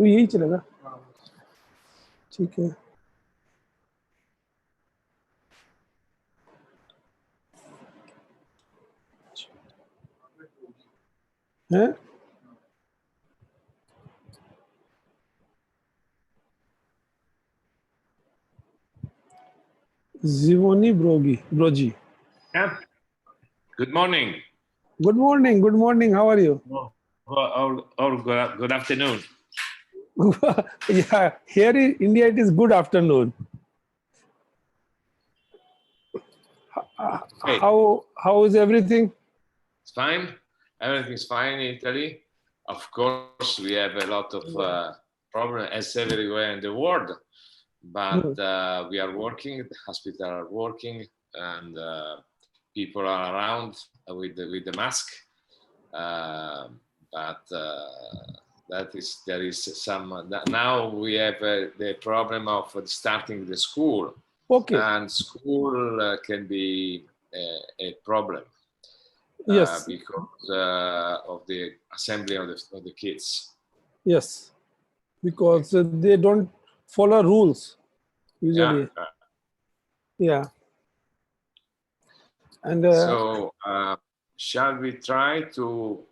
तो यही चलेगा, ठीक है। हैं? जीवोनी ब्रोजी। Yeah. Good morning. Good morning. Good morning. How are you? Or good afternoon. Yeah, here in India it is good afternoon. Okay. How is everything? It's fine. Everything's fine in Italy. Of course, we have a lot of problems as everywhere in the world, but we are working. The hospitals are working, and people are around with the mask. But there is some. Now we have the problem of starting the school. Okay. And school can be a problem. Yes. Because of the assembly of the kids. Yes, because they don't follow rules usually. Yeah. And so shall we try to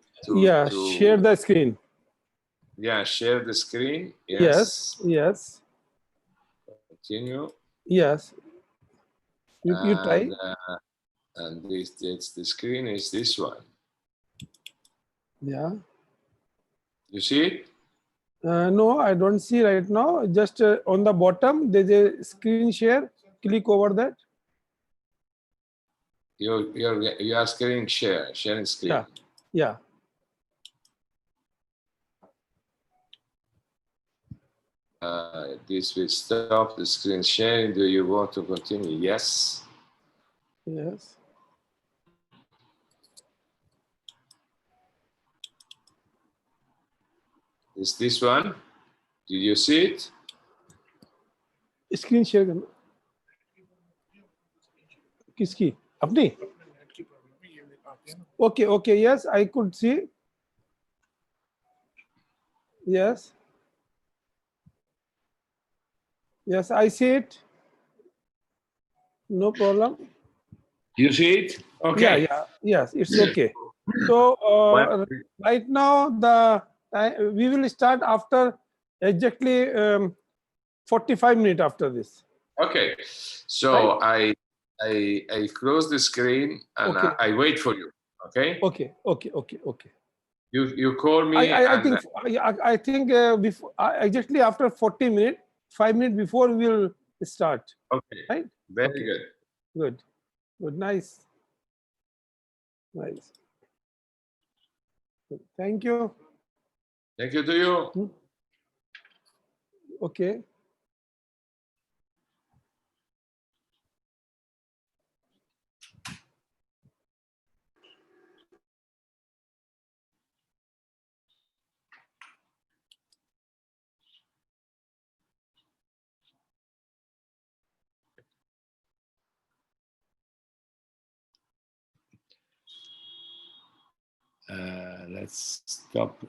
share the screen? Yeah, share the screen. Yes. Yes. Continue. Yes. You try. And the screen is this one. Yeah. You see it? No, I don't see right now. Just on the bottom, there's a screen share. Click over that. You are sharing sharing screen. Yeah. Yeah. This will stop the screen sharing. Do you want to continue? Yes. Yes. Is this one? Did you see it? Screen share करना किसकी अपनी? Okay, yes, I could see. Yes, I see it. No problem. You see it? Okay. Yeah, yes, it's okay. So right now we will start after exactly 45 minutes after this. Okay. So right? I close the screen and I wait for you. Okay. Okay. You call me. I think before exactly after 40 minutes, 5 minutes before we will start. Okay. Right. Very good. Good. Nice. Thank you. Thank you to you. Okay. Let's stop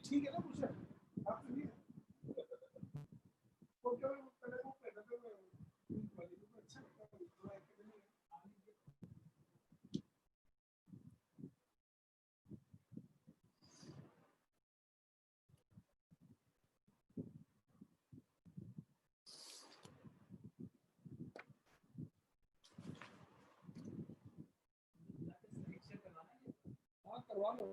ठीक है ना कुछ आप सुनिए वो क्या पहले वो अच्छा करवा लो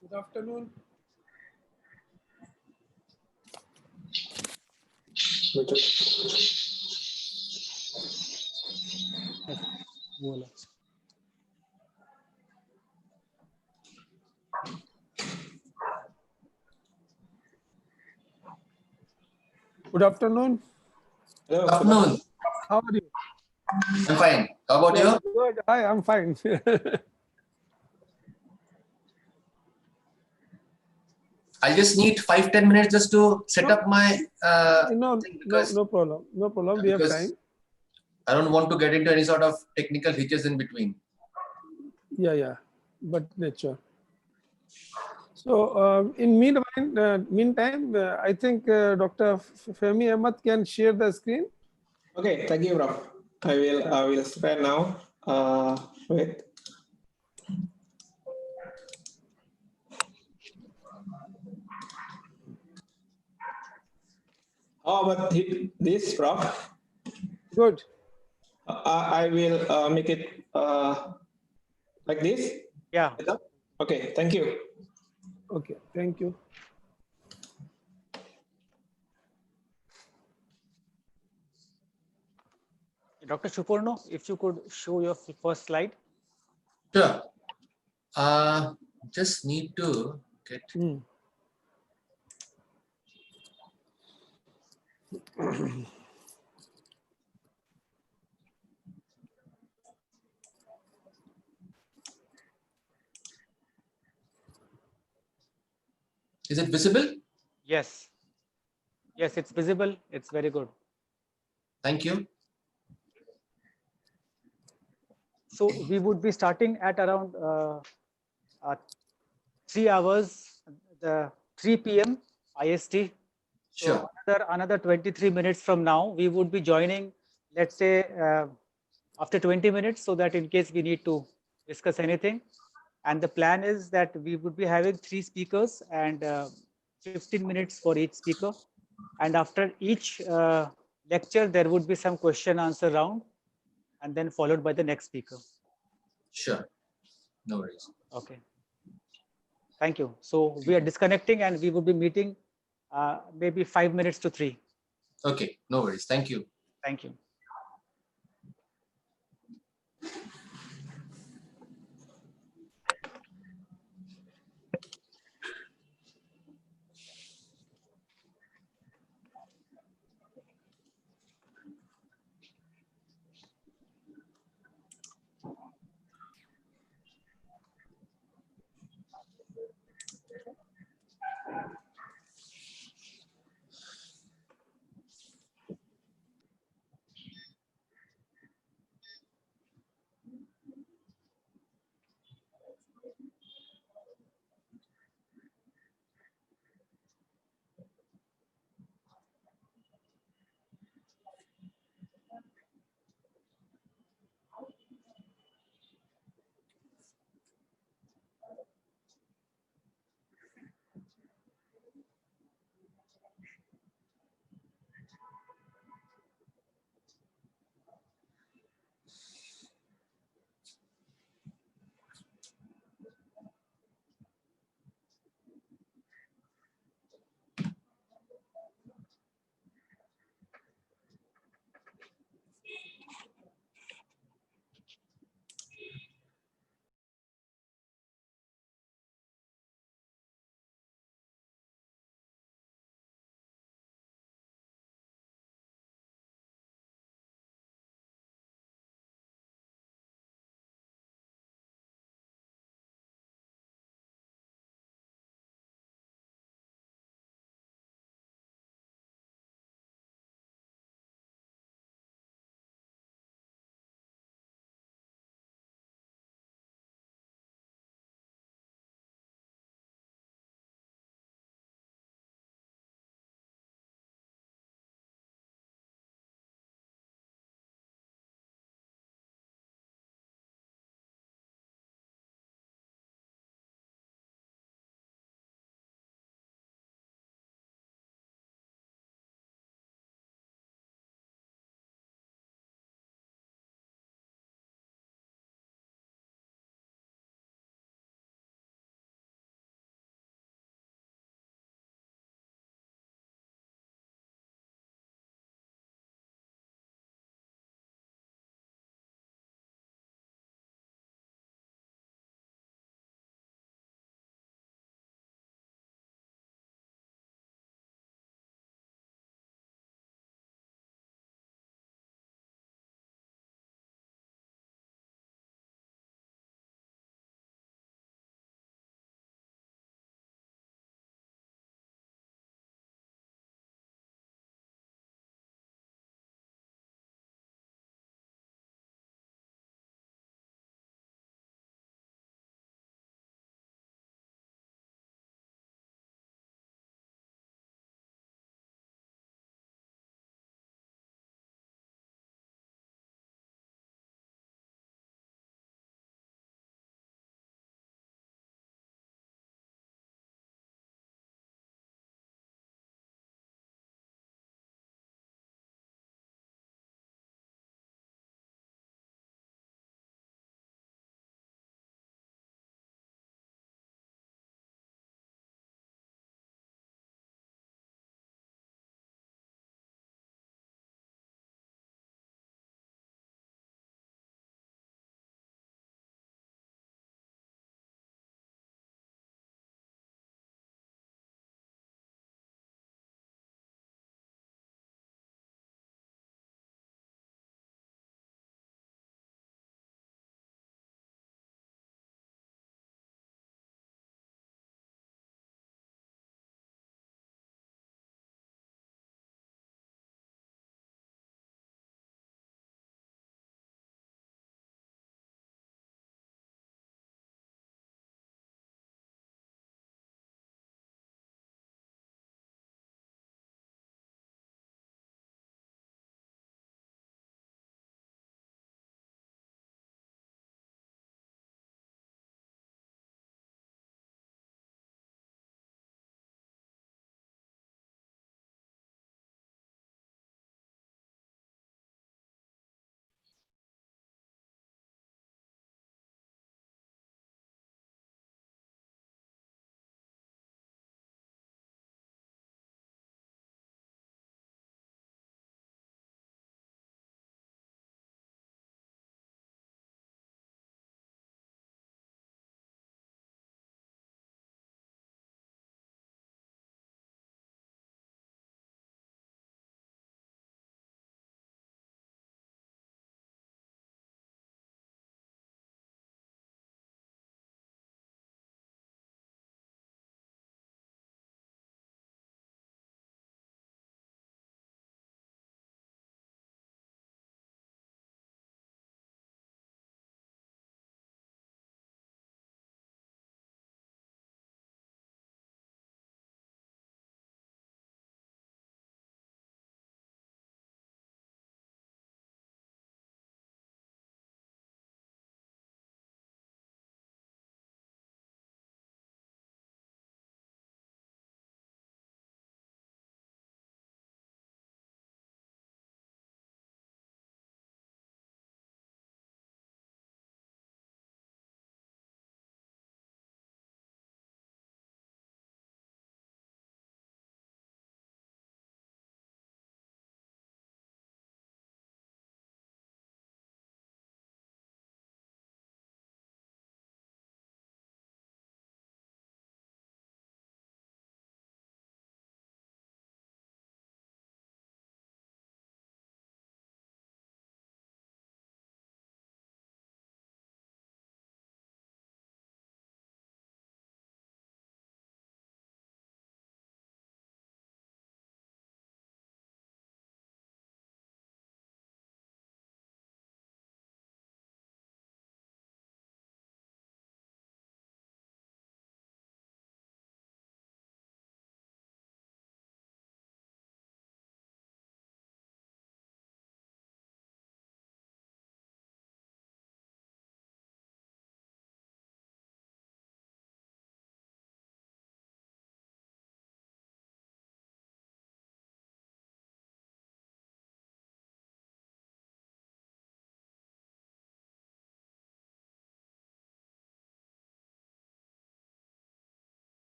Good afternoon. Good afternoon. Hello. Good afternoon. How are you? I'm fine. How about you? Good. Hi, I'm fine. I just need 5-10 minutes just to set up my no problem. No problem. We have because time. I don't want to get into any sort of technical hitches in between. Yeah. But nature. So in meantime, I think Dr. Femi Ahmad can share the screen. Okay, thank you, Prof. I will share now. Wait. How about this, Prof? Good. I will make it like this. Yeah. Okay, thank you. Okay, thank you. Dr. Shupurno, if you could show your first slide. Sure. Just need to get. Is it visible? Yes. Yes, it's visible. It's very good. Thank you. So we would be starting at around 3 hours, the 3 p.m. IST. Sure. So another 23 minutes from now, we would be joining, let's say, after 20 minutes, so that in case we need to discuss anything. And the plan is that we would be having 3 speakers and 15 minutes for each speaker. And after each lecture, there would be some question answer round, and then followed by the next speaker. Sure. No worries. Okay. Thank you. So we are disconnecting and we will be meeting maybe 5 minutes to 3. Okay. No worries. Thank you. Thank you.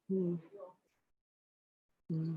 Hmm. Hmm.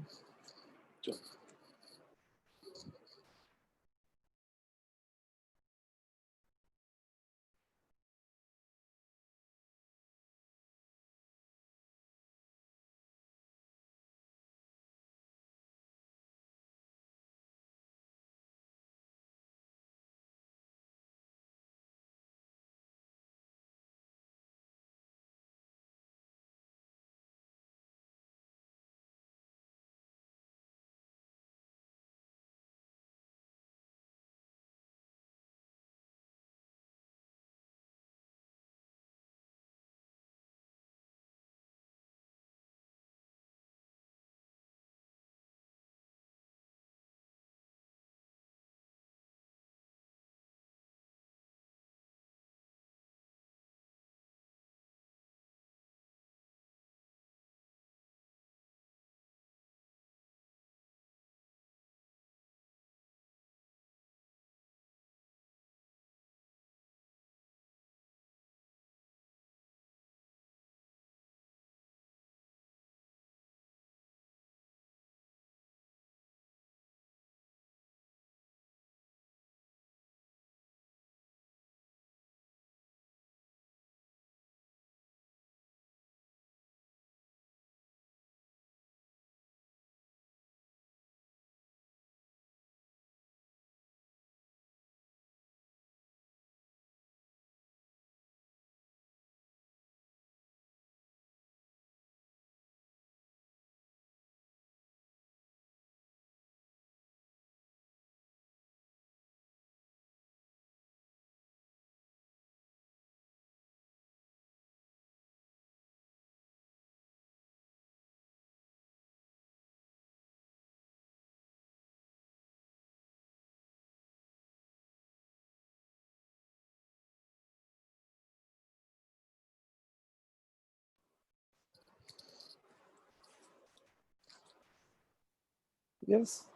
Yes.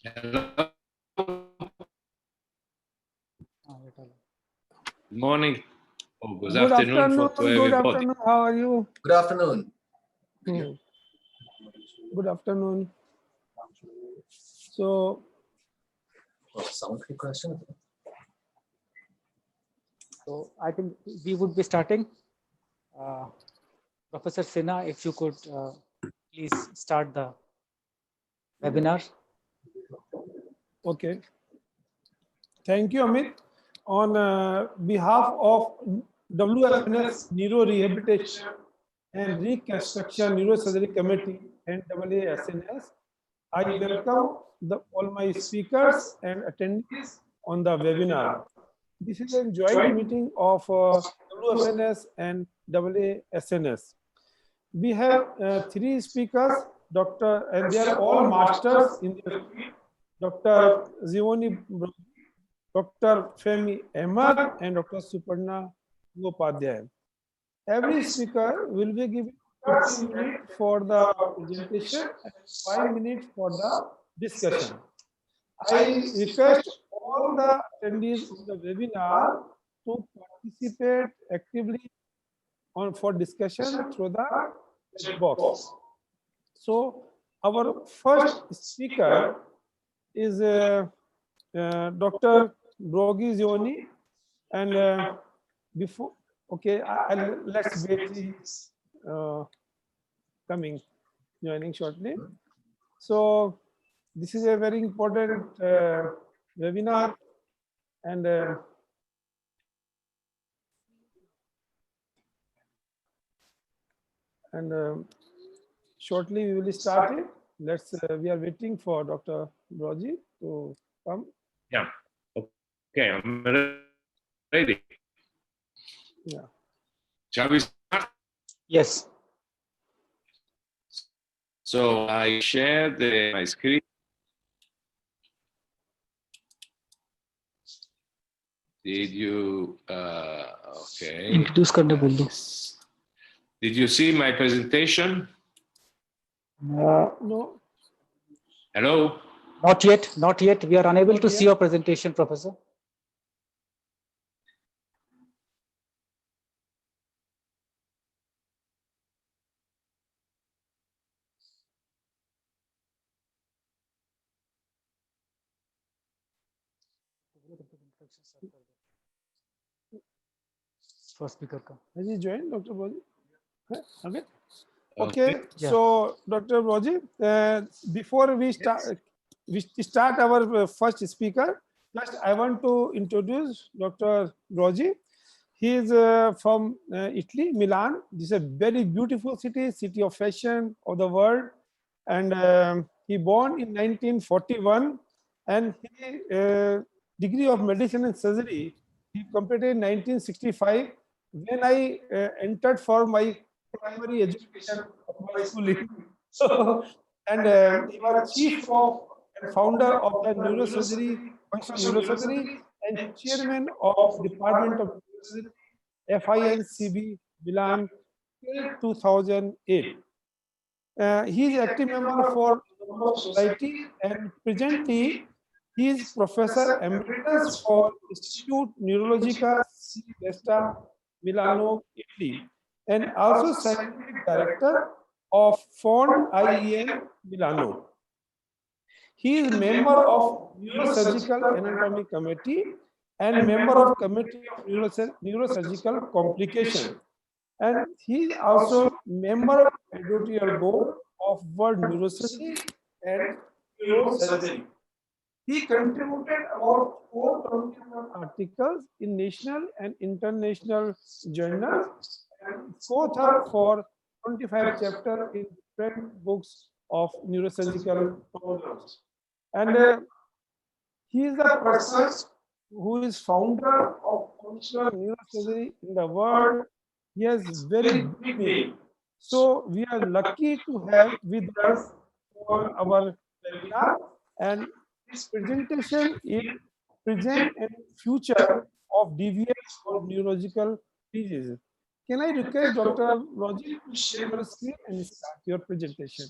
Hello. Good Morning. Oh, good Good afternoon afternoon. to Good everybody. afternoon. How are you? Good afternoon. Hmm. Good afternoon. So, Sound question. So I think we would be starting. Professor Sinha, if you could please start the webinar. okay. Thank you, Amit. On behalf of WFNS Neuro Rehabilitation and Reconstruction Neurosurgery Committee and WFNS, I welcome all my speakers and attendees on the webinar. This is a joint meeting of WFNS and WFNS. We have three speakers, and they are all masters in their field. Dr. Zivoni, Dr. Femi Ahmad, and Dr. Suparna Upadhyay. Every speaker will be given 30 minutes for the presentation and 5 minutes for the discussion. I request all the attendees of the webinar to participate actively for discussion through the chat box. So our first speaker is Dr. Brogi Zioni, and before, okay, let's wait. He's joining shortly. So this is a very important webinar, and shortly we will start it. We are waiting for Dr. Brogi to come. Yeah. Okay, I'm ready. Yeah. Shall we start? Yes. So I shared my screen. Did you? Okay. Introduce करने बोल दो. Did you see my presentation? No. Hello. Not yet. Not yet. We are unable to see your presentation, Professor. First speaker ka. Has he joined, Dr. Broji? Okay. Okay. Okay. Yeah. So, Dr. Broji, before we start our first speaker, first I want to introduce Dr. Broji. He is from Italy, Milan. This is a very beautiful city, city of fashion of the world. And he born in 1941, and he degree of medicine and surgery he completed in 1965. When I entered for my primary education of my schooling, so, and he was chief of and founder of the neurosurgery, functional neurosurgery, and chairman of Department of Neurosurgery, FINCB Milan till 2008. He is active member for number of society, and presently he is professor emeritus for Institute Neurologica C. Vesta, Milano, Italy, and also scientific director of Fond IEM Milano. He is member of Neurosurgical Anatomy Committee and member of Committee of Neurosurgical Complication. And he is also member of editorial board of World Neurosurgery and Neurosurgery. He contributed about 421 articles in national and international journals and co-author for 25 chapters in different books of neurosurgical problems. And he is the person who is founder of functional neurosurgery in the world. He has very big name. So we are lucky to have with us for our webinar, and this presentation is present and future of DVS for neurological diseases. Can I request Dr. Roji to share your screen and start your presentation?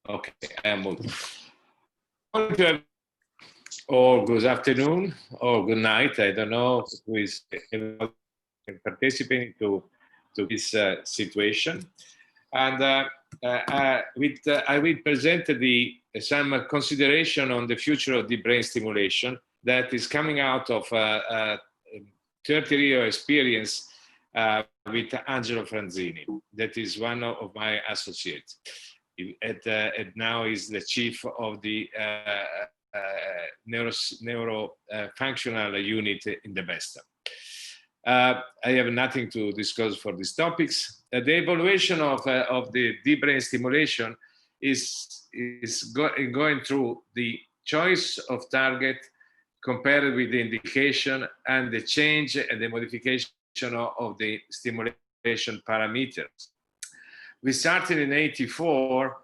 Okay, I am moving. Or good afternoon or good night. I don't know who is participating to this situation. And I will present some consideration on the future of deep brain stimulation that is coming out of 30-year experience with Angelo Franzini. That is one of my associates. And now is the chief of the neuro-functional unit in the Vesta. I have nothing to discuss for these topics. The evaluation of the deep brain stimulation is going through the choice of target compared with the indication and the change and the modification of the stimulation parameters. We started in '84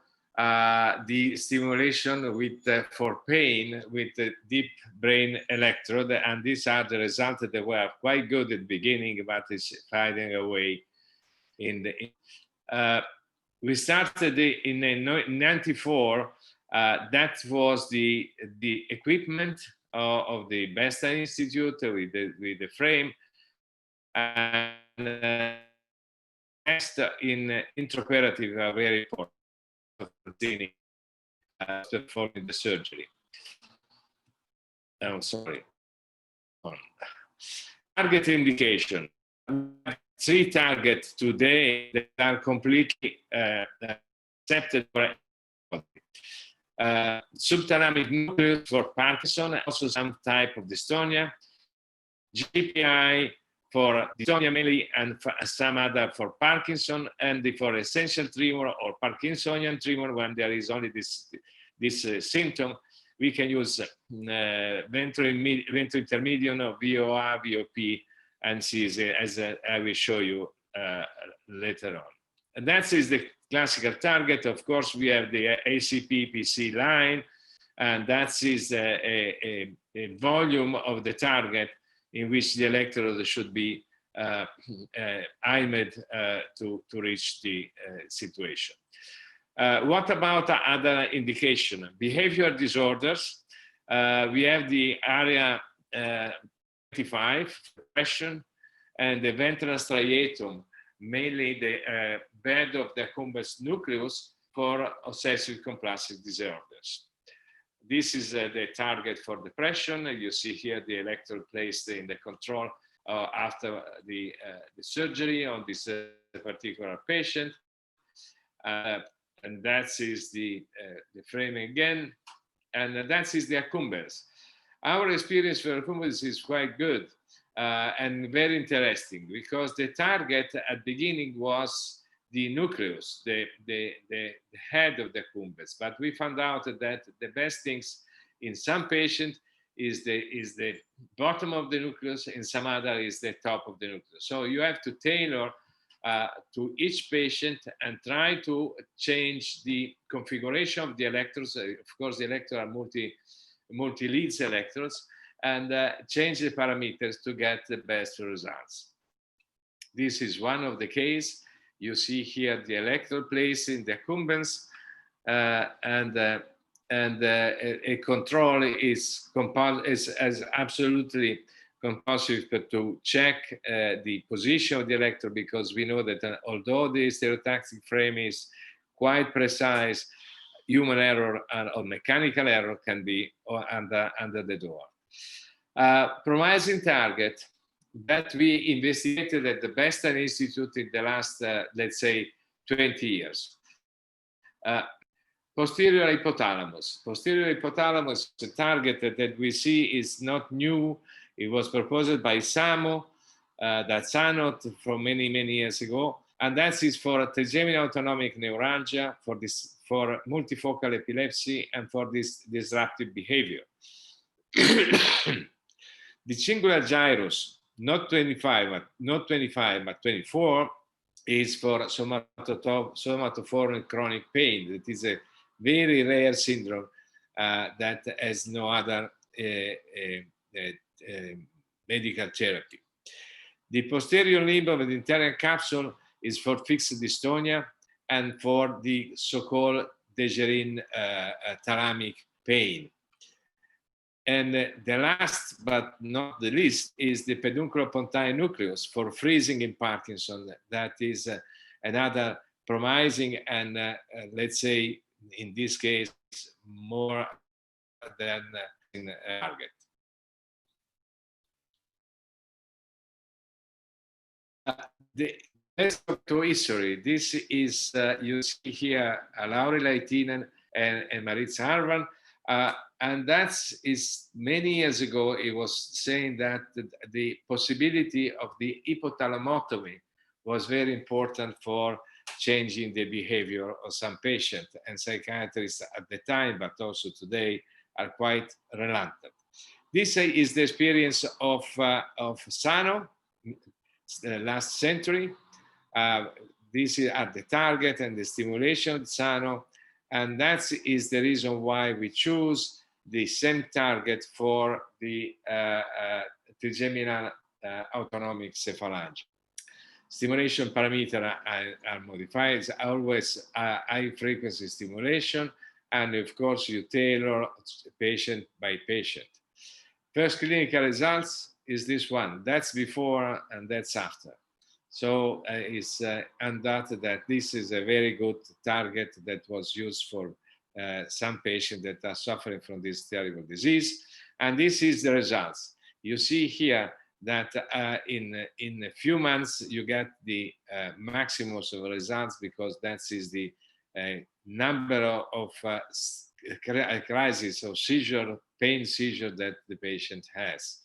the stimulation with for pain with the deep brain electrode, and these are the results that were quite good at the beginning, but it's fading away. We started in '94. That was the equipment of the Vesta Institute with the frame, and next in intraoperative very important performing the surgery. I'm sorry. Target indication. 3 targets today that are completely accepted for subthalamic nucleus for Parkinson, also some type of dystonia, GPI for dystonia mainly, and some other for Parkinson, and for essential tremor or Parkinsonian tremor when there is only this symptom, we can use ventral intermediate of VOA, VOP, and CZ, as I will show you later on. And that is the classical target. Of course, we have the ACP-PC line, and that is a volume of the target in which the electrode should be aimed to reach the situation. What about other indication? Behavior disorders. We have the area 25 depression, and the ventral striatum, mainly the bed of the accumbens nucleus for obsessive compulsive disorders. This is the target for depression. You see here the electrode placed in the control after the surgery on this particular patient. And that is the frame again. And that is the accumbens. Our experience for accumbens is quite good and very interesting, because the target at the beginning was the nucleus, the head of the accumbens. But we found out that the best things in some patients is the bottom of the nucleus, in some other is the top of the nucleus. So you have to tailor to each patient and try to change the configuration of the electrodes. Of course, the electrodes are multi-leads electrodes, and change the parameters to get the best results. This is one of the case. You see here the electrode placed in the accumbens, and a control is absolutely compulsive to check the position of the electrode, because we know that although the stereotactic frame is quite precise, human error or mechanical error can be under the door. Promising target that we investigated at the Boston Institute in the last, let's say, 20 years. Posterior hypothalamus. Posterior hypothalamus, the target that we see is not new. It was proposed by Samo, Dazzano from many years ago. And that is for trigeminal autonomic neuralgia, for multifocal epilepsy, and for this disruptive behavior. The singular gyrus, not 25, but 24, is for somatoform chronic pain. That is a very rare syndrome that has no other medical therapy. The posterior limb of the internal capsule is for fixed dystonia and for the so-called Dejerine thalamic pain. And the last but not the least is the pedunculopontine nucleus for freezing in Parkinson. That is another promising and let's say in this case more than in target. Let's go to history. This is, you see here, Lauri Laitinen and Maritza Harvan. And that is many years ago, it was saying that the possibility of the hypothalamotomy was very important for changing the behavior of some patients, and psychiatrists at the time, but also today, are quite reluctant. This is the experience of Sano, last century. This is at the target and the stimulation of Sano, and that is the reason why we choose the same target for the trigeminal autonomic cephalalgia. Stimulation parameters are modified. It's always high frequency stimulation, and of course you tailor patient by patient. First clinical results is this one. That's before and that's after. So it's undoubted that this is a very good target that was used for some patients that are suffering from this terrible disease. And this is the results. You see here that in a few months, you get the maximum of results, because that is the number of crises or seizure, pain seizure that the patient has.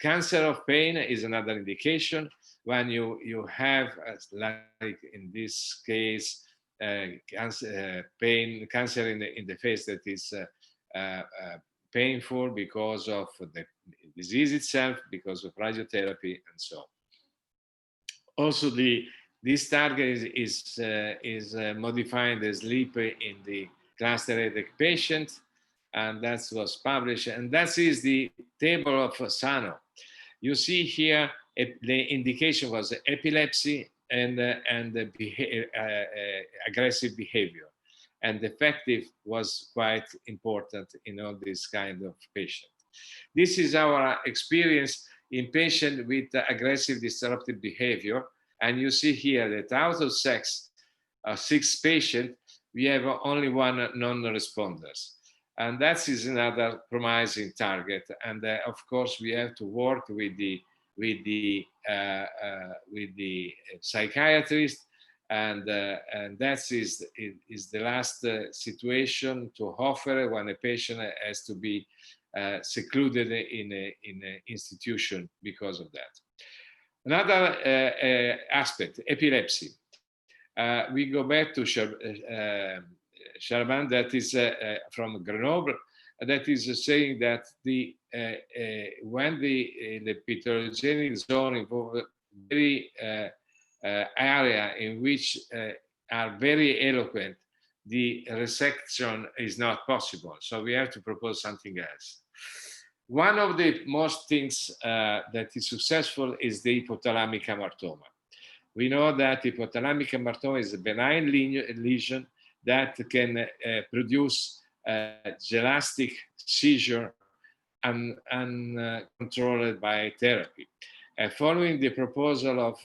Cancer of pain is another indication. When you have, like in this case, cancer in the face that is painful because of the disease itself, because of radiotherapy, and so on. Also, this target is modifying the sleep in the cluster headache patient, and that was published. And that is the table of Sano. You see here the indication was epilepsy and aggressive behavior, and effective was quite important in all this kind of patient. This is our experience in patients with aggressive disruptive behavior. And you see here that out of 6 patients, we have only 1 non-responders. And that is another promising target. And of course, we have to work with the psychiatrist, and that is the last situation to offer when a patient has to be secluded in an institution because of that. Another aspect, epilepsy. We go back to Charbin, that is from Grenoble, that is saying that when the pathogenic zone involves very area in which are very eloquent, the resection is not possible. So we have to propose something else. One of the most things that is successful is the hypothalamic hamartoma. We know that hypothalamic hamartoma is a benign lesion that can produce gelastic seizure uncontrolled by therapy. Following the proposal of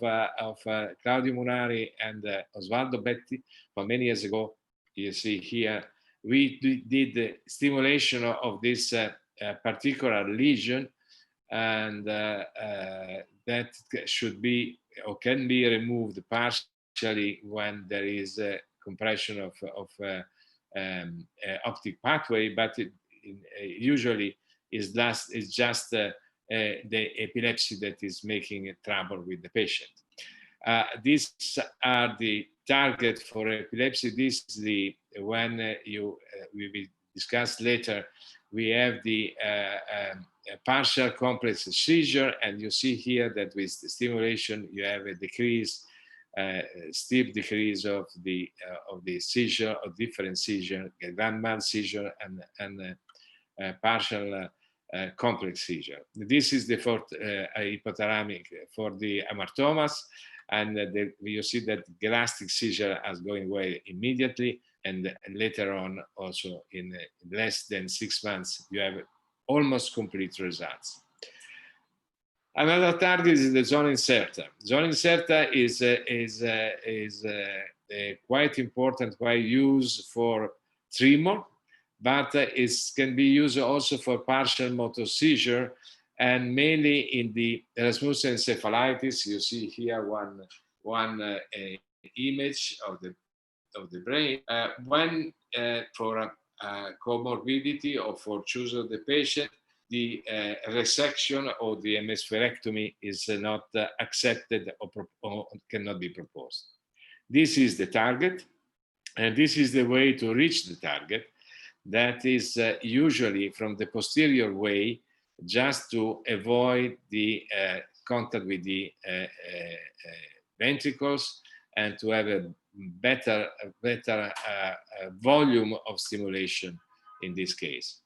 Claudio Munari and Osvaldo Betti from many years ago, you see here, we did the stimulation of this particular lesion, and that should be or can be removed partially when there is a compression of optic pathway, but usually is just the epilepsy that is making trouble with the patient. These are the target for epilepsy. This is the when we will discuss later. We have the partial complex seizure, and you see here that with the stimulation you have a decrease, steep decrease of the seizure, of different seizure, grand mal seizure and partial complex seizure. This is the fourth hypothalamic for the hamartomas, and you see that gelastic seizure is going away immediately, and later on also in less than 6 months you have almost complete results. Another target is the zona incerta. Zona incerta is quite important, quite used for tremor, but it can be used also for partial motor seizure, and mainly in the Rasmussen encephalitis. You see here one image of the brain. When for a comorbidity or for choice of the patient, the resection or the hemispherectomy is not accepted or cannot be proposed. This is the target, and this is the way to reach the target. That is usually from the posterior way, just to avoid the contact with the ventricles and to have a better volume of stimulation in this case.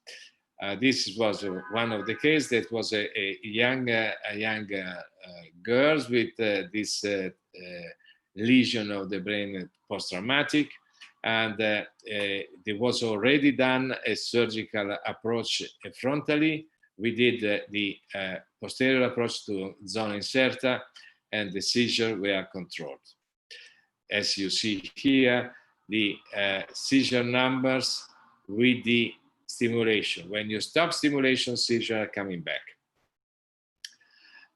This was one of the cases that was a young girl with this lesion of the brain post-traumatic, and there was already done a surgical approach frontally. We did the posterior approach to zona incerta, and the seizure were controlled. As you see here, the seizure numbers with the stimulation. When you stop stimulation, seizure are coming back.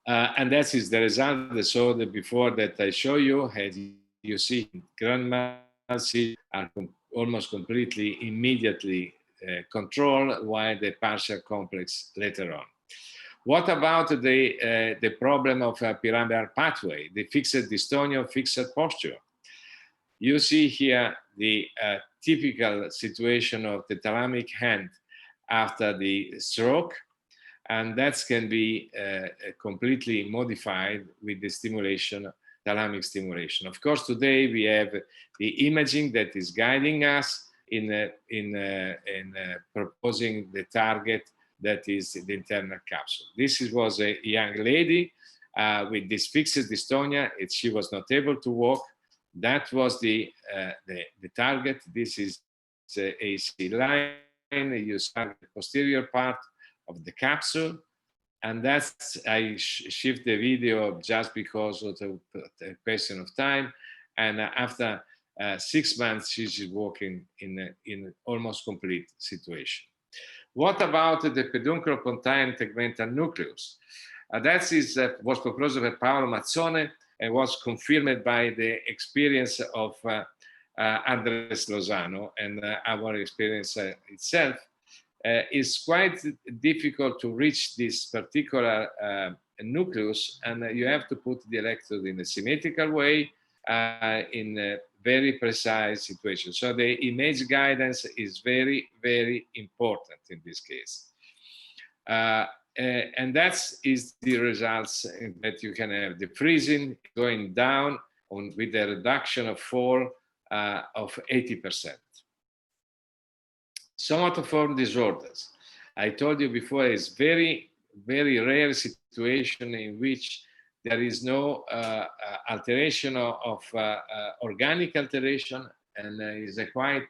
And that is the result. So the before that I show you, as you see, grand mal seizures are almost completely, immediately controlled, while the partial complex later on. What about the problem of pyramidal pathway, the fixed dystonia, fixed posture? You see here the typical situation of the thalamic hand after the stroke, and that can be completely modified with the stimulation, thalamic stimulation. Of course, today we have the imaging that is guiding us in proposing the target that is the internal capsule. This was a young lady with this fixed dystonia. She was not able to walk. That was the target. This is a AC line. You see the posterior part of the capsule. And that's, I shift the video just because of the question of time. And after 6 months, she's working in almost complete situation. What about the pedunculopontine tegmental nucleus? That was proposed by Paolo Mazzone and was confirmed by the experience of Andres Lozano and our experience itself. It's quite difficult to reach this particular nucleus, and you have to put the electrode in a symmetrical way in a very precise situation. So the image guidance is very, very important in this case. And that is the results that you can have. The freezing going down with a reduction of fall of 80%. Somatoform disorders. I told you before, it's very, very rare situation in which there is no alteration of organic alteration, and is a quite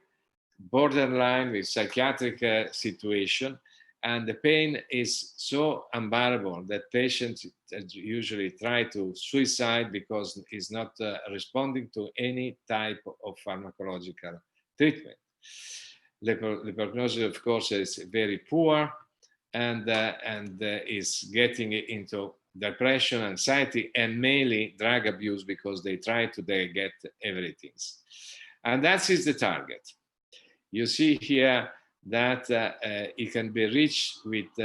borderline with psychiatric situation. And the pain is so unbearable that patients usually try to suicide because it's not responding to any type of pharmacological treatment. The prognosis, of course, is very poor, and is getting into depression, anxiety, and mainly drug abuse because they try to get everything. And that is the target. You see here that it can be reached with,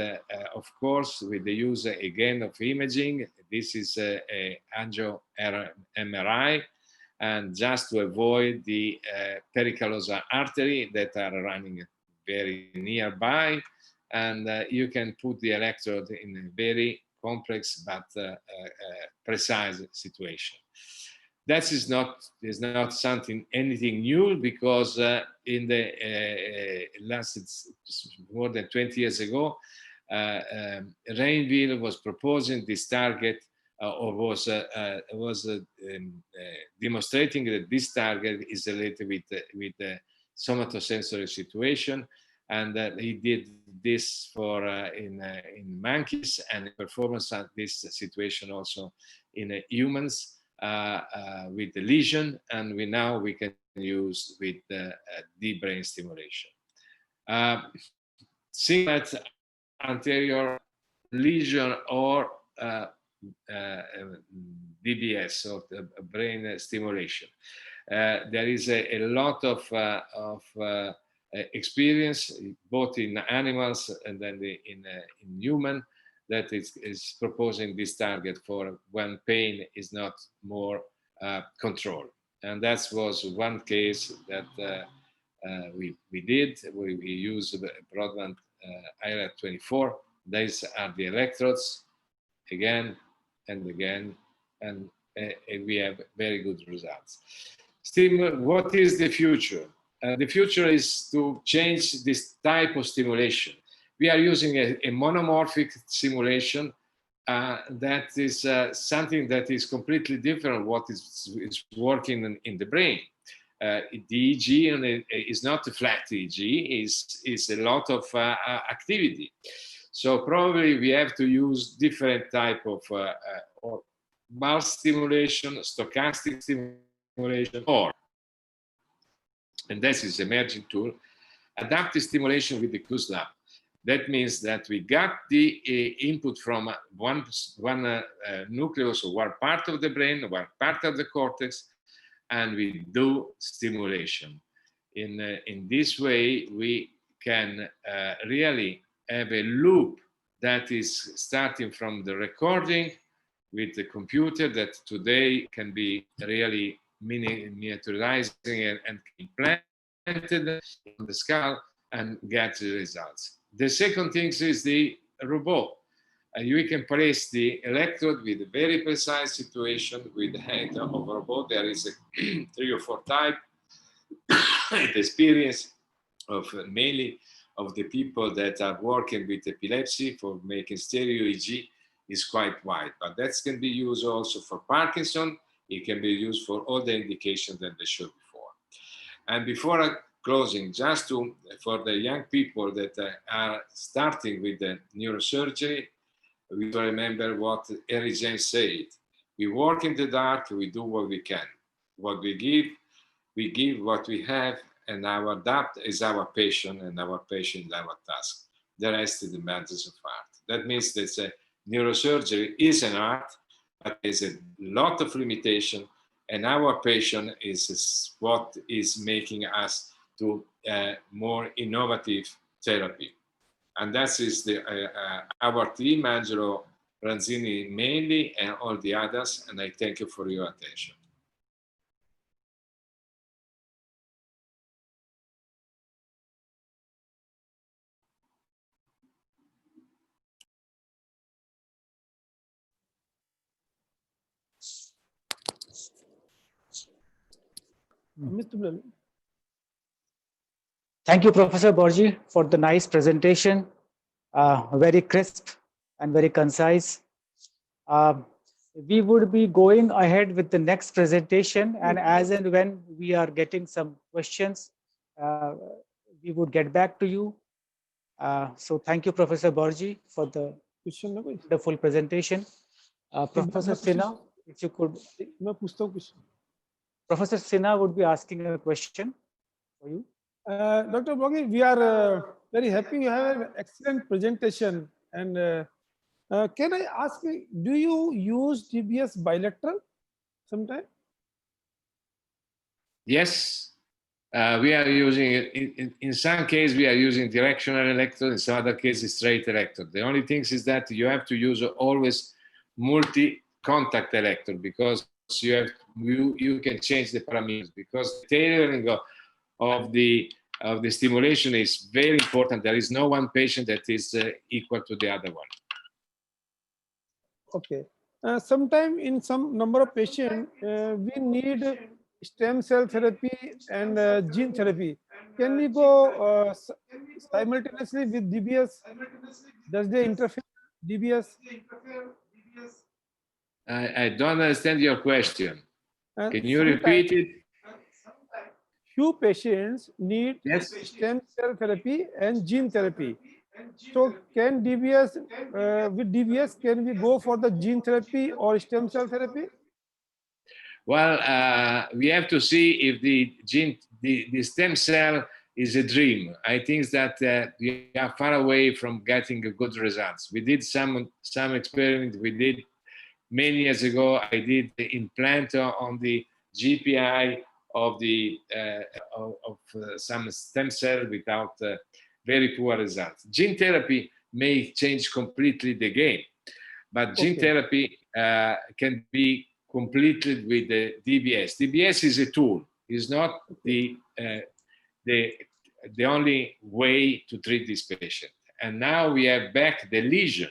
of course, with the use again of imaging. This is a angio MRI, and just to avoid the pericallosal artery that are running very nearby, and you can put the electrode in a very complex but precise situation. That is not something anything new, because in the last more than 20 years ago, Rainville was proposing this target, or was demonstrating that this target is related with the somatosensory situation, and he did this for in monkeys, and performance at this situation also in humans with the lesion, and now we can use with deep brain stimulation. Single anterior lesion or DBS, or brain stimulation. There is a lot of experience both in animals and then in human that is proposing this target for when pain is not more controlled. And that was one case that we did. We used broadband IRAT24. These are the electrodes again and again, and we have very good results. Still, what is the future? The future is to change this type of stimulation. We are using a monomorphic stimulation that is something that is completely different what is working in the brain. The EEG is not a flat EEG, is a lot of activity. So probably we have to use different type of or pulse stimulation, stochastic stimulation, or, and this is emerging tool, adaptive stimulation with the Clues Lab. That means that we got the input from one nucleus or one part of the brain, one part of the cortex, and we do stimulation. In this way, we can really have a loop that is starting from the recording with the computer that today can be really miniaturizing and implanted on the skull and get the results. The second thing is the robot. You can place the electrode with a very precise situation with the head of a robot. There is a 3 or 4 type. The experience of mainly of the people that are working with epilepsy for making stereo EEG is quite wide, but that can be used also for Parkinson. It can be used for all the indications that they showed before. And before closing, just for the young people that are starting with the neurosurgery, we remember what Harry James said. We work in the dark, we do what we can. What we give what we have, and our adapt is our passion, and our passion is our task. The rest is the matters of art. That means that neurosurgery is an art, but there's a lot of limitation, and our passion is what is making us to more innovative therapy. And that is our team, Angelo Ranzini mainly, and all the others, and I thank you for your attention. Thank you, Professor Borgi, for the nice presentation. Very crisp and very concise. We would be going ahead with the next presentation, and as and when we are getting some questions, we would get back to you. So thank you, Professor Borgi, for the full presentation. Professor Sinha, if you could. Professor Sinha would be asking a question for you. Dr. Borgi, we are very happy you have an excellent presentation. And can I ask you, do you use DBS bilateral sometime? Yes, we are using it. In some cases, we are using directional electrode. In some other cases, straight electrode. The only thing is that you have to use always multi-contact electrode, because you can change the parameters, because the tailoring of the stimulation is very important. There is no one patient that is equal to the other one. Okay. Sometime in some number of patients, we need stem cell therapy and gene therapy. Can we go simultaneously with DBS? Does they interfere with DBS? I don't understand your question. Can you repeat it? Few patients need stem cell therapy and gene therapy. So can DBS, with DBS, can we go for the gene therapy or stem cell therapy? Well, we have to see if the stem cell is a dream. I think that we are far away from getting good results. We did some experiment. We did many years ago. I did the implant on the GPI of some stem cell without very poor results. Gene therapy may change completely the game, but gene therapy can be completed with the DBS. DBS is a tool. It's not the only way to treat this patient. And now we have back the lesion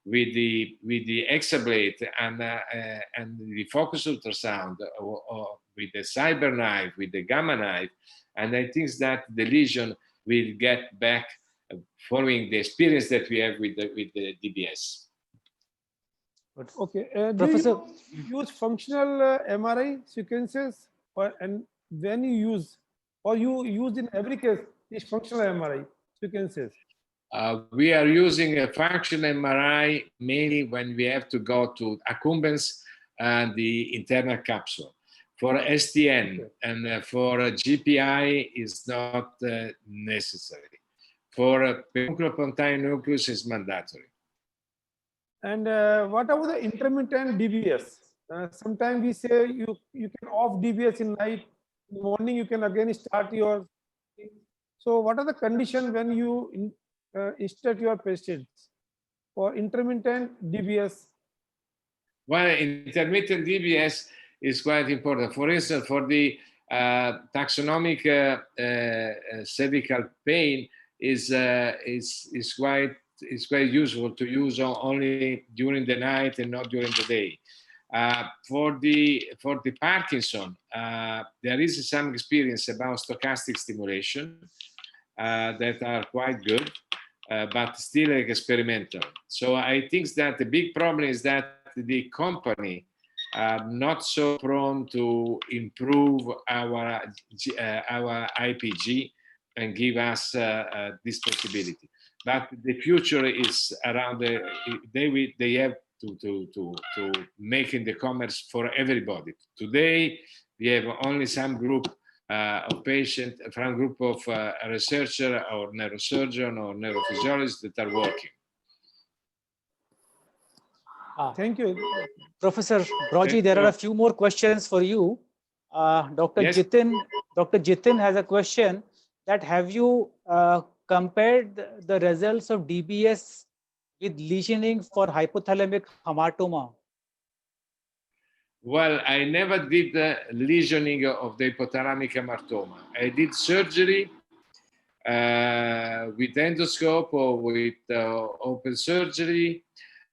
with the exablate and the focus ultrasound, or with the cyber knife, with the gamma knife, and I think that the lesion will get back following the experience that we have with the DBS. Okay. Professor, do you use functional MRI sequences, and when you use, or you use in every case these functional MRI sequences? We are using a functional MRI mainly when we have to go to accumbens and the internal capsule. For STN and for GPI is not necessary. For pedunculopontine nucleus is mandatory. And what about the intermittent DBS? Sometimes we say you can off DBS in night, in the morning you can again start your. So what are the conditions when you insert your patients for intermittent DBS? Well, intermittent DBS is quite important. For instance, for the taxonomic cervical pain is quite useful to use only during the night and not during the day. For the Parkinson, there is some experience about stochastic stimulation that are quite good, but still experimental. So I think that the big problem is that the company not so prone to improve our IPG and give us this possibility. But the future is around they have to making the commerce for everybody. Today we have only some group of patients, from group of researcher or neurosurgeon or neurophysiologists that are working. Thank you. Professor Broji, there are a few more questions for you. Dr. Yes. Dr. Jitin has a question that have you compared the results of DBS with lesioning for hypothalamic hamartoma? Well, I never did lesioning of the hypothalamic hamartoma. I did surgery with endoscope or with open surgery,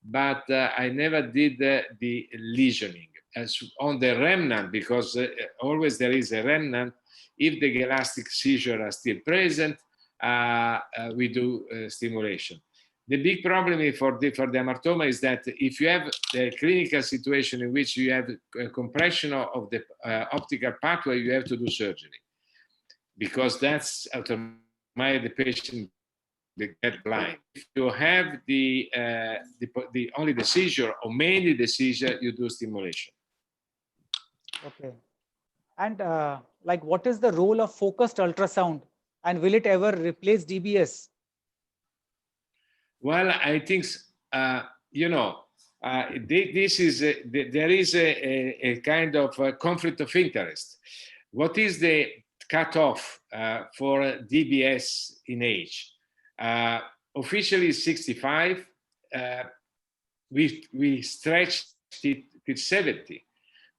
but I never did the lesioning as on the remnant, because always there is a remnant. If the elastic seizure are still present, we do stimulation. The big problem for the hamartoma is that if you have the clinical situation in which you have a compression of the optical pathway, you have to do surgery, because that's automatically the patient get blind. If you have the only the seizure or mainly the seizure, you do stimulation. Okay. And like, what is the role of focused ultrasound, and will it ever replace DBS? Well, I think this is there is a kind of conflict of interest. What is the cutoff for DBS in age? Officially 65. We stretched it to 70,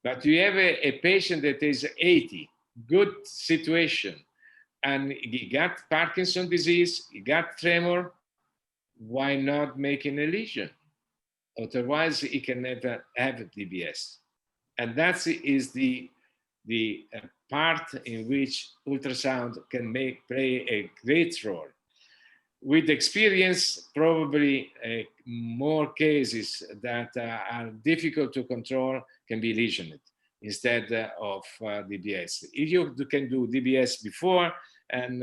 but you have a patient that is 80, good situation, and he got Parkinson's disease, he got tremor. Why not making a lesion? Otherwise, he can never have DBS. And that is the part in which ultrasound can play a great role. With experience, probably more cases that are difficult to control can be lesioned instead of DBS. If you can do DBS before and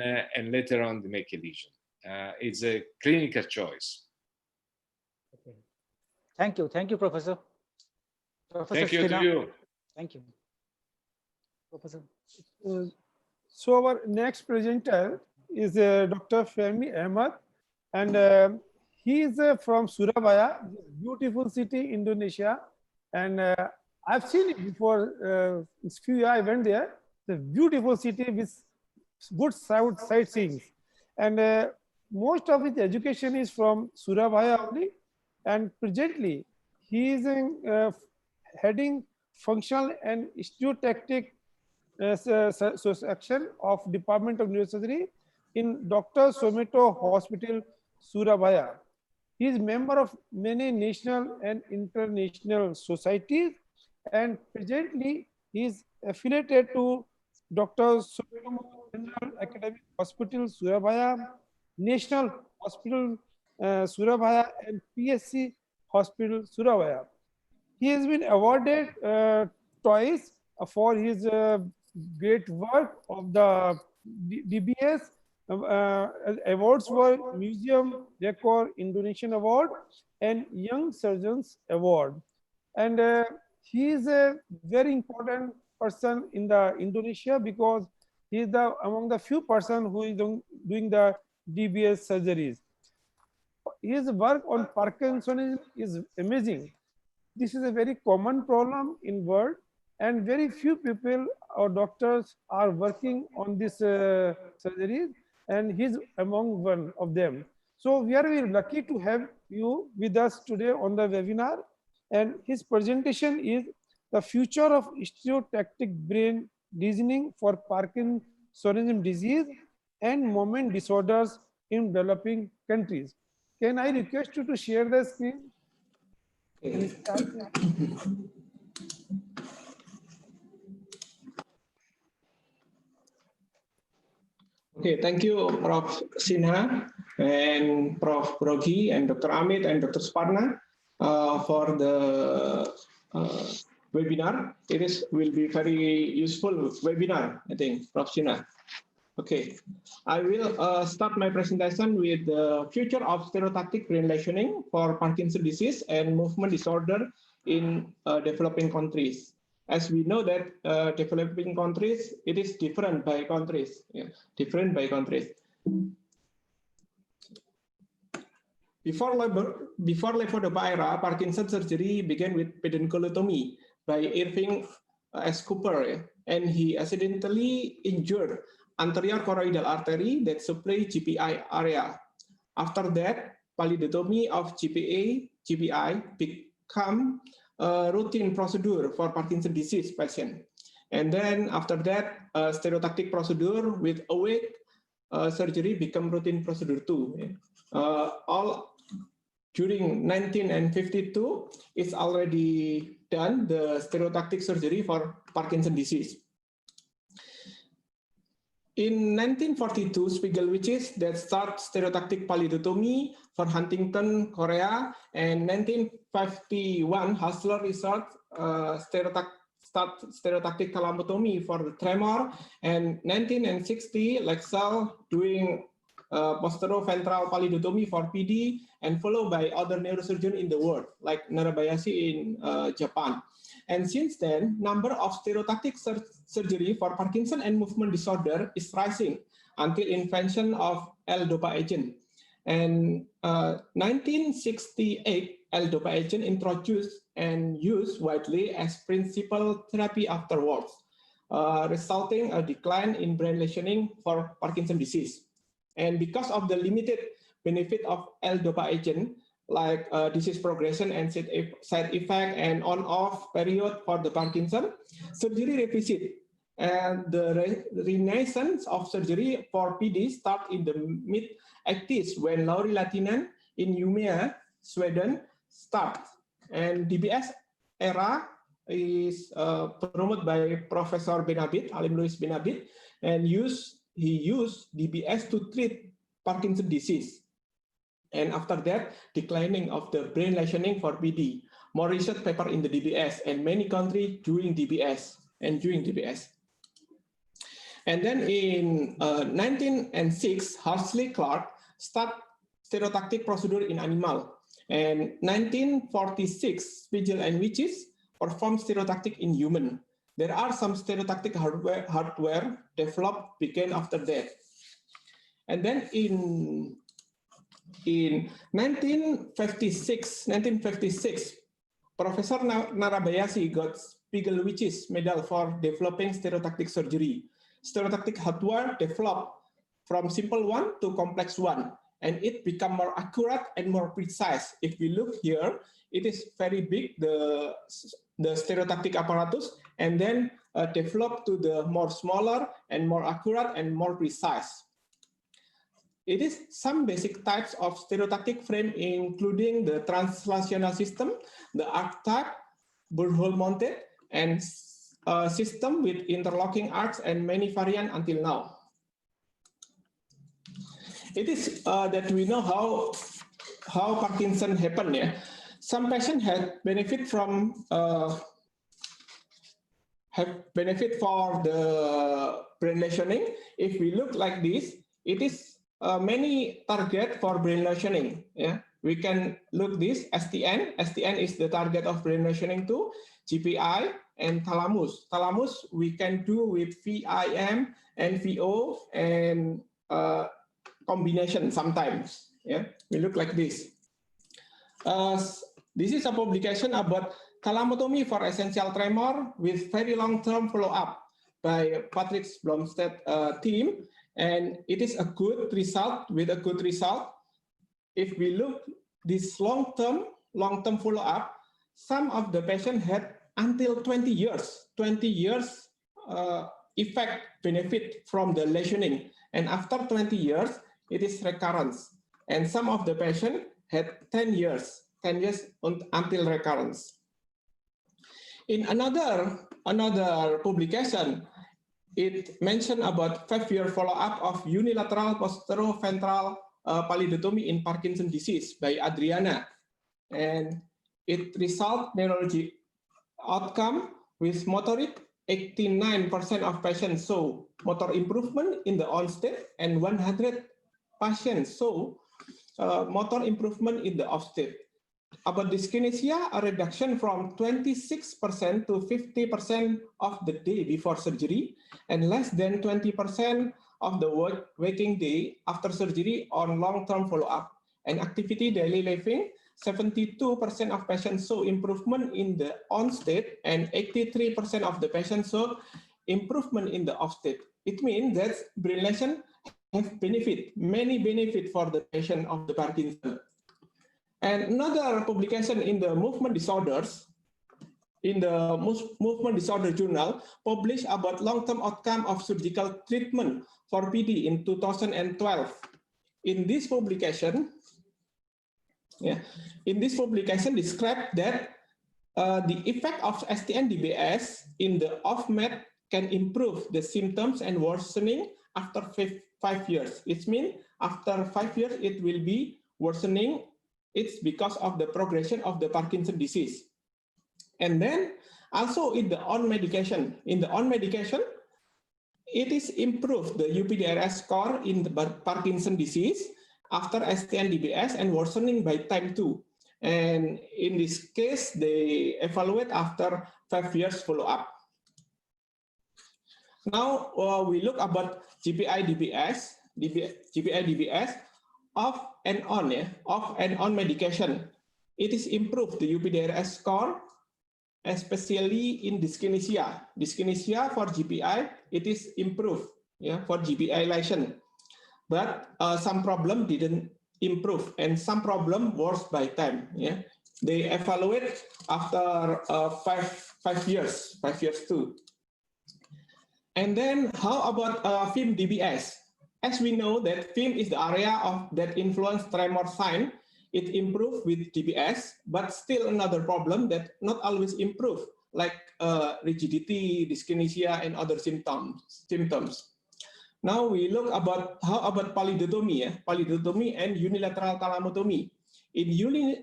later on make a lesion. It's a clinical choice. Okay. Thank you, Professor. Professor Thank you Sinha. to you. Thank you, Professor. So our next presenter is Dr. Fehmi Ahmad, and he is from Surabaya, beautiful city, Indonesia. And I've seen it before. It's few years I went there. The beautiful city with good sightseeing, and most of his education is from Surabaya only. And presently, he is heading functional and osteotactic section of Department of Neurosurgery in Dr. Someto Hospital, Surabaya. He is member of many national and international societies, and presently he is affiliated to Dr. Someto General Academic Hospital, Surabaya, National Hospital, Surabaya, and PSC Hospital, Surabaya. He has been awarded twice for his great work of the DBS. Awards were Museum Record Indonesian Award and Young Surgeons Award. And he is a very important person in the Indonesia, because he is among the few person who is doing the DBS surgeries. His work on Parkinsonism is amazing. This is a very common problem in world, and very few people or doctors are working on this surgery, and he's among one of them. So we are very lucky to have you with us today on the webinar, and his presentation is the future of osteotactic brain reasoning for Parkinsonism disease and movement disorders in developing countries. Can I request you to share the screen? Okay, thank you, Prof. Sinha and Prof. Brogi and Dr. Amit and Dr. Sparna for the webinar. Will be very useful webinar, I think, Prof. Shina. Okay, I will start my presentation with the future of stereotactic brain lesioning for Parkinson's disease and movement disorder in developing countries. As we know that developing countries, it is different by countries. Yeah, different by countries. Before levodopa era, Parkinson's surgery began with pedunculotomy by Irving S. Cooper, and he accidentally injured anterior choroidal artery that supply GPI area. After that, pallidotomy of GPI become a routine procedure for Parkinson's disease patient. And then after that, stereotactic procedure with awake surgery become routine procedure too. All during 1952, it's already done the stereotactic surgery for Parkinson's disease. In 1942, Spiegelwicz's that start stereotactic pallidotomy for Huntington, Korea, and 1951, Hassler research stereotactic thalamotomy for the tremor, and 1960, Lexell doing posteroventral pallidotomy for PD, and followed by other neurosurgeons in the world, like Narabayashi in Japan. And since then, number of stereotactic surgery for Parkinson and movement disorder is rising until invention of L-DOPA agent. And 1968, L-DOPA agent introduced and used widely as principal therapy afterwards, resulting a decline in brain lesioning for Parkinson's disease. And because of the limited benefit of L-DOPA agent, like disease progression and side effect and on-off period for the Parkinson, surgery revisit. And the renaissance of surgery for PD start in the mid-80s when Lauri Laitinen in Umeå, Sweden start. And DBS era is promoted by Professor Benabit, Alim Louis Benabit, and he used DBS to treat Parkinson's disease. And after that, declining of the brain lesioning for PD. More research paper in the DBS and many countries doing DBS and doing DBS. And then in 1906, Hartley Clark start stereotactic procedure in animal. And 1946, Spiegel and Wiczys perform stereotactic in human. There are some stereotactic hardware developed began after that. And then in 1956, Professor Narabayashi got Spiegel-Wiczys medal for developing stereotactic surgery. Stereotactic hardware developed from simple one to complex one, and it become more accurate and more precise. If we look here, it is very big, the stereotactic apparatus, and then developed to the more smaller and more accurate and more precise. It is some basic types of stereotactic frame, including the translational system, the arc type, burr-hole mounted, and system with interlocking arcs and many variants until now. It is that we know how Parkinson happened. Yeah? Some patients have benefit from for the brain lesioning. If we look like this, it is many target for brain lesioning. Yeah, we can look this STN. STN is the target of brain lesioning too. GPI and thalamus. Thalamus we can do with VIM and VO and combination sometimes. Yeah, we look like this. This is a publication about thalamotomy for essential tremor with very long-term follow-up by Patrick Blomstedt team. And it is a good result with a good result. If we look this long-term follow-up, some of the patients had until 20 years effect benefit from the lesioning. And after 20 years, it is recurrence. And some of the patients had 10 years until recurrence. In another publication, it mentioned about 5-year follow-up of unilateral posteroventral pallidotomy in Parkinson's disease by Adriana. And it result neurology outcome with motoric, 89% of patients saw motor improvement in the on-state, and 100 patients saw motor improvement in the off-state. About dyskinesia, a reduction from 26% to 50% of the day before surgery, and less than 20% of the waking day after surgery on long-term follow-up. And activity daily living, 72% of patients saw improvement in the on-state, and 83% of the patients saw improvement in the off-state. It means that brain lesion have benefit, many benefit for the patient of the Parkinson. And another publication in the movement disorders, in the movement disorder journal, published about long-term outcome of surgical treatment for PD in 2012. In this publication, described that the effect of STN-DBS in the off-med can improve the symptoms and worsening after 5 years. It means after 5 years, it will be worsening. It's because of the progression of the Parkinson disease. And then also in the on-medication, it is improved the UPDRS score in the Parkinson disease after STN-DBS and worsening by time 2. And in this case, they evaluate after 5 years follow-up. Now we look about GPI-DBS, off and on medication. It is improved the UPDRS score, especially in dyskinesia. Dyskinesia for GPI, it is improved for GPI lesion. But some problem didn't improve and some problem worse by time. They evaluate after 5 years too. And then how about FIM-DBS? As we know that FIM is the area that influence tremor sign, it improved with DBS, but still another problem that not always improve, like rigidity, dyskinesia, and other symptoms. Now we look about how about pallidotomy, pallidotomy and unilateral thalamotomy. In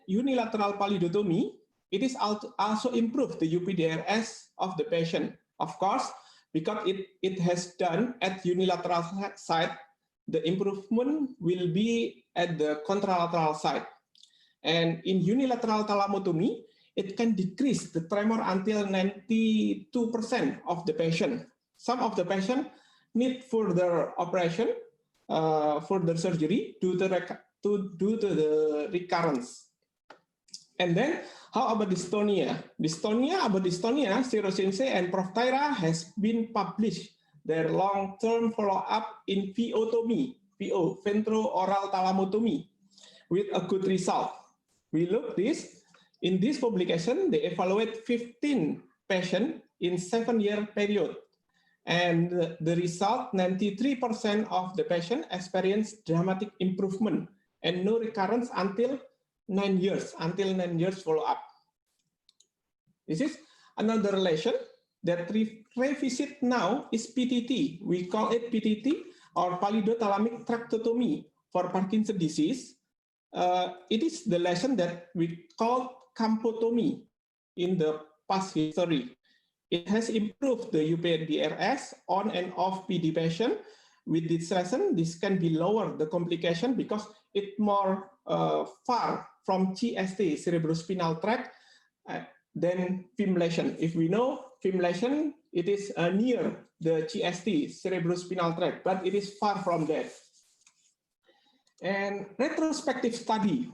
unilateral pallidotomy, it is also improved the UPDRS of the patient. Of course, because it has done at unilateral side, the improvement will be at the contralateral side. And in unilateral thalamotomy, it can decrease the tremor until 92% of the patient. Some of the patient need further operation, further surgery due to the recurrence. And then, how about dystonia? Dystonia, Ciro Sensei and Prof. Taira has been published their long-term follow-up in VOtomy, ventro-oral thalamotomy, with a good result. We look this, in this publication, they evaluate 15 patients in 7-year period. And the result, 93% of the patient experienced dramatic improvement and no recurrence until 9 years, follow-up. This is another relation that revisit now is PTT. We call it PTT or pallidothalamic tractotomy for Parkinson's disease. It is the lesion that we call campotomy in the past history. It has improved the UPDRS on and off PD patient. With this lesion, this can be lower the complication because it's more far from CST, cerebrospinal tract, than FIM lesion. If we know FIM lesion, it is near the CST, cerebrospinal tract, but it is far from that. And retrospective study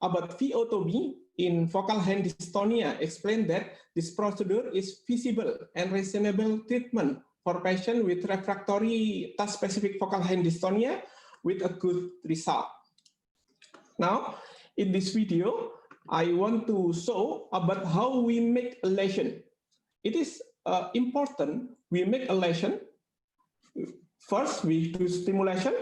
about VOtomy in focal hand dystonia explained that this procedure is feasible and reasonable treatment for patients with refractory task-specific focal hand dystonia with a good result. Now, in this video, I want to show about how we make a lesion. It is important we make a lesion. First, we do stimulation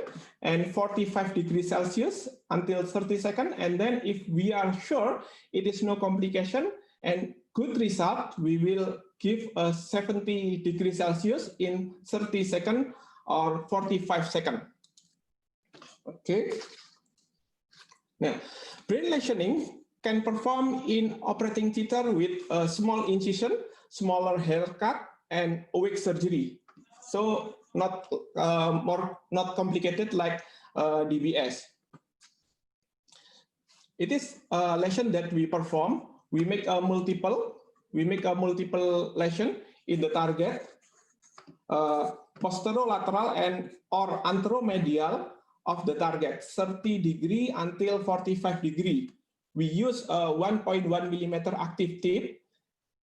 and 45 degrees Celsius until 30 seconds. And then if we are sure it is no complication and good result, we will give a 70 degrees Celsius in 30 seconds or 45 seconds. Okay. Now, brain lesioning can perform in operating theater with a small incision, smaller haircut, and awake surgery. So not not complicated like DBS. It is a lesion that we perform. We make a multiple lesion in the target, posterolateral and or anteromedial of the target, 30 degree until 45 degree. We use a 1.1 millimeter active tip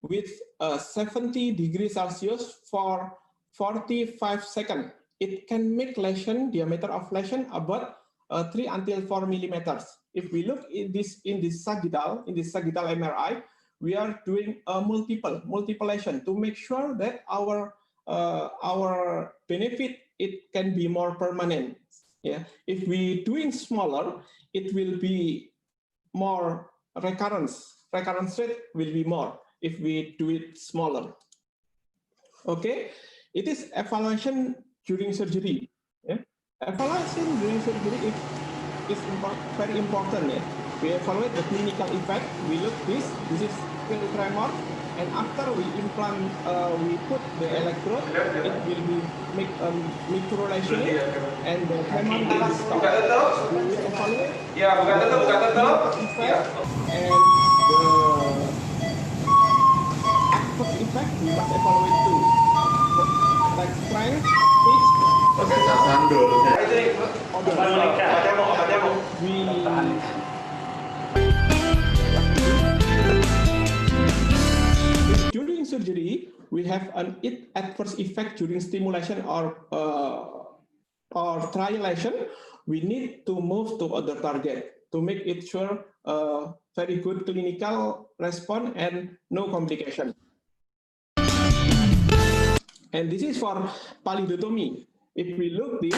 with 70 degrees Celsius for 45 seconds. It can make lesion, diameter of lesion about 3 until 4 millimeters. If we look in this sagittal MRI, we are doing a multiple lesion to make sure that our benefit, it can be more permanent. Yeah. If we doing smaller, it will be more recurrence rate will be more if we do it smaller. Okay, it is evaluation during surgery. Yeah. Evaluation during surgery is very important. Yeah. We evaluate the clinical effect. We look this is still tremor, and after we implant, we put the electrode, it will be make micro lesioning, and the tremor will stop. We will evaluate the effect and the adverse effect. We must evaluate too, like strength, pitch, during surgery, we have an adverse effect during stimulation or trialation. We need to move to other target to make it sure very good clinical response and no complication. And this is for palidotomy. If we look this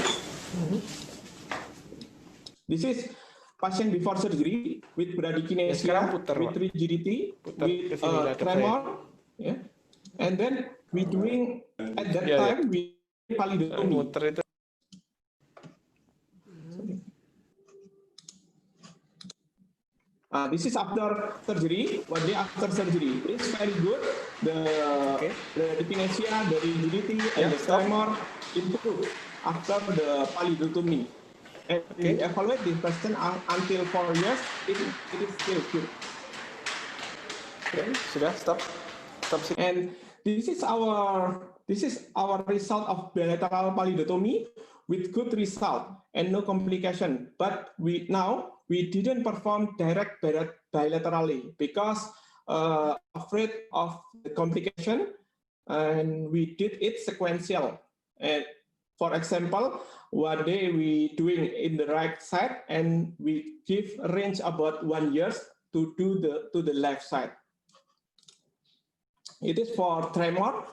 is patient before surgery with bradykinesia, with rigidity, with tremor, yeah. And then we doing at that time we palidotomy. This is after surgery. 1 day after surgery, it's very good. The bradykinesia, the rigidity, and the tremor improve after the palidotomy. And we evaluate this person until 4 years. It is still good. Okay, sudah stop. And this is our result of bilateral palidotomy with good result and no complication. But we didn't perform direct bilaterally because afraid of the complication, and we did it sequential. And for example, 1 day we doing in the right side, and we give a range about 1 year to do to the left side. It is for tremor.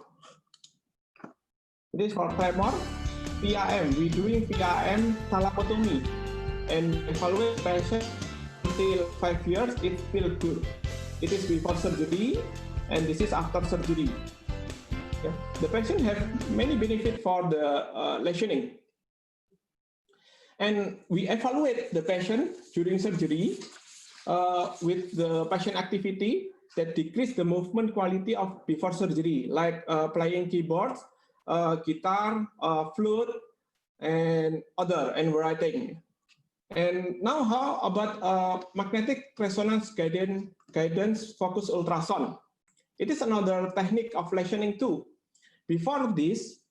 It is for tremor. PRM, we doing PRM thalamotomy and evaluate patient until 5 years. It's still good. It is before surgery, and this is after surgery. Yeah. The patient have many benefits for the lesioning. And we evaluate the patient during surgery with the patient activity that decrease the movement quality of before surgery, like playing keyboards, guitar, flute, and writing. And now how about magnetic resonance guidance focus ultrasound? It is another technique of lesioning too. Before this,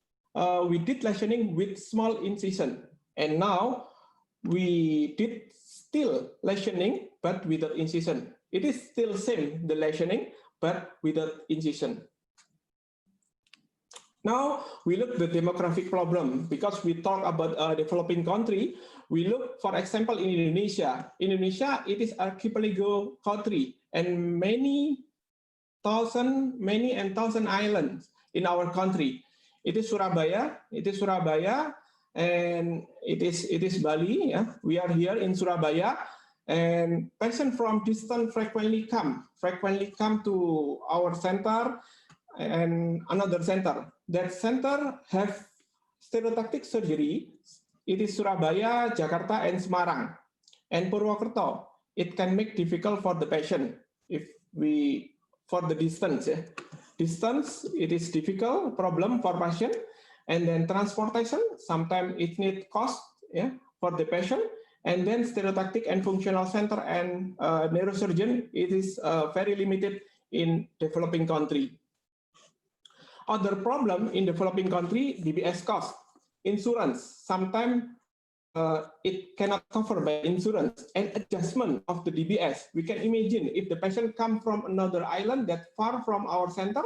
we did lesioning with small incision, and now we did still lesioning but without incision. It is still same, the lesioning, but without incision. Now we look the demographic problem, because we talk about a developing country. We look, for example, in Indonesia. Indonesia, it is archipelago country, and many thousand islands in our country. It is Surabaya, and it is Bali. Yeah? We are here in Surabaya, and patients from distance frequently come to our center and another center. That center have stereotactic surgery. It is Surabaya, Jakarta, and Semarang, and Purwokerto. it can make difficult for the patient if we, for the distance. Distance, it is difficult problem for patient. And then transportation, sometimes it needs cost for the patient. And then stereotactic and functional center and neurosurgeon, it is very limited in developing country. Other problem in developing country, DBS cost. Insurance, sometimes it cannot cover by insurance, and adjustment of the DBS. We can imagine if the patient come from another island that far from our center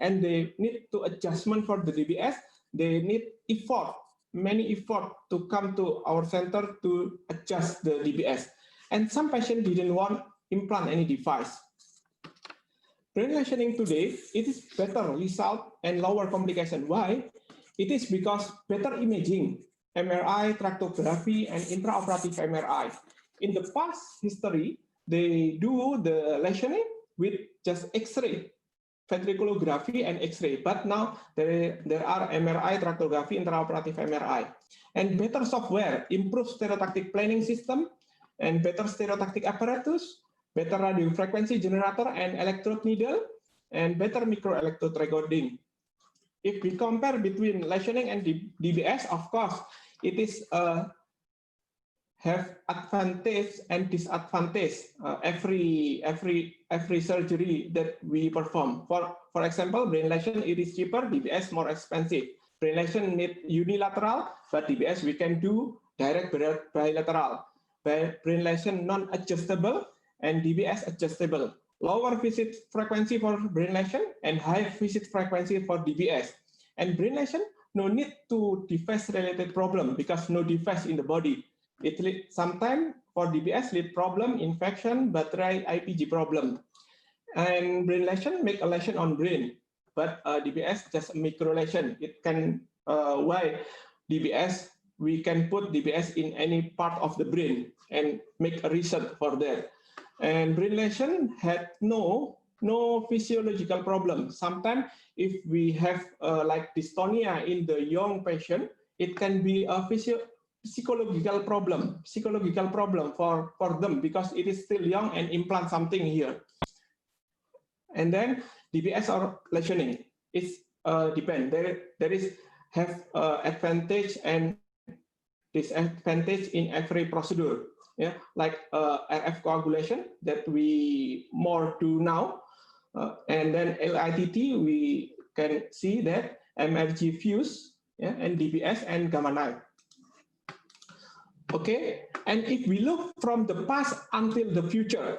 and they need to adjustment for the DBS, they need effort, many effort to come to our center to adjust the DBS. And some patients didn't want implant any device. Brain lesioning today, it is better result and lower complication. Why? It is because better imaging, MRI, tractography, and intraoperative MRI. In the past history, they do the lesioning with just X-ray, ventriculography, and X-ray. But now there are MRI, tractography, intraoperative MRI. And better software, improved stereotactic planning system, and better stereotactic apparatus, better radio frequency generator and electrode needle, and better microelectrode recording. If we compare between lesioning and DBS, of course, it is have advantage and disadvantage every surgery that we perform. For example, brain lesion, it is cheaper, DBS more expensive. Brain lesion need unilateral, but DBS we can do direct bilateral. Brain lesion non-adjustable and DBS adjustable. Lower visit frequency for brain lesion and high visit frequency for DBS. And brain lesion, no need to device related problem because no device in the body. It lead sometimes for DBS lead problem, infection, battery, IPG problem. And brain lesion make a lesion on brain, but DBS just a micro lesion. It can, why DBS, we can put DBS in any part of the brain and make a research for that. And brain lesion had no physiological problem. Sometimes if we have like dystonia in the young patient, it can be a psychological problem for them because it is still young and implant something here. And then DBS or lesioning, it's depend. There is have advantage and disadvantage in every procedure. Yeah, like RF coagulation that we more do now, and then LITT we can see that MRG fuse, yeah, and DBS and gamma knife. Okay, and if we look from the past until the future,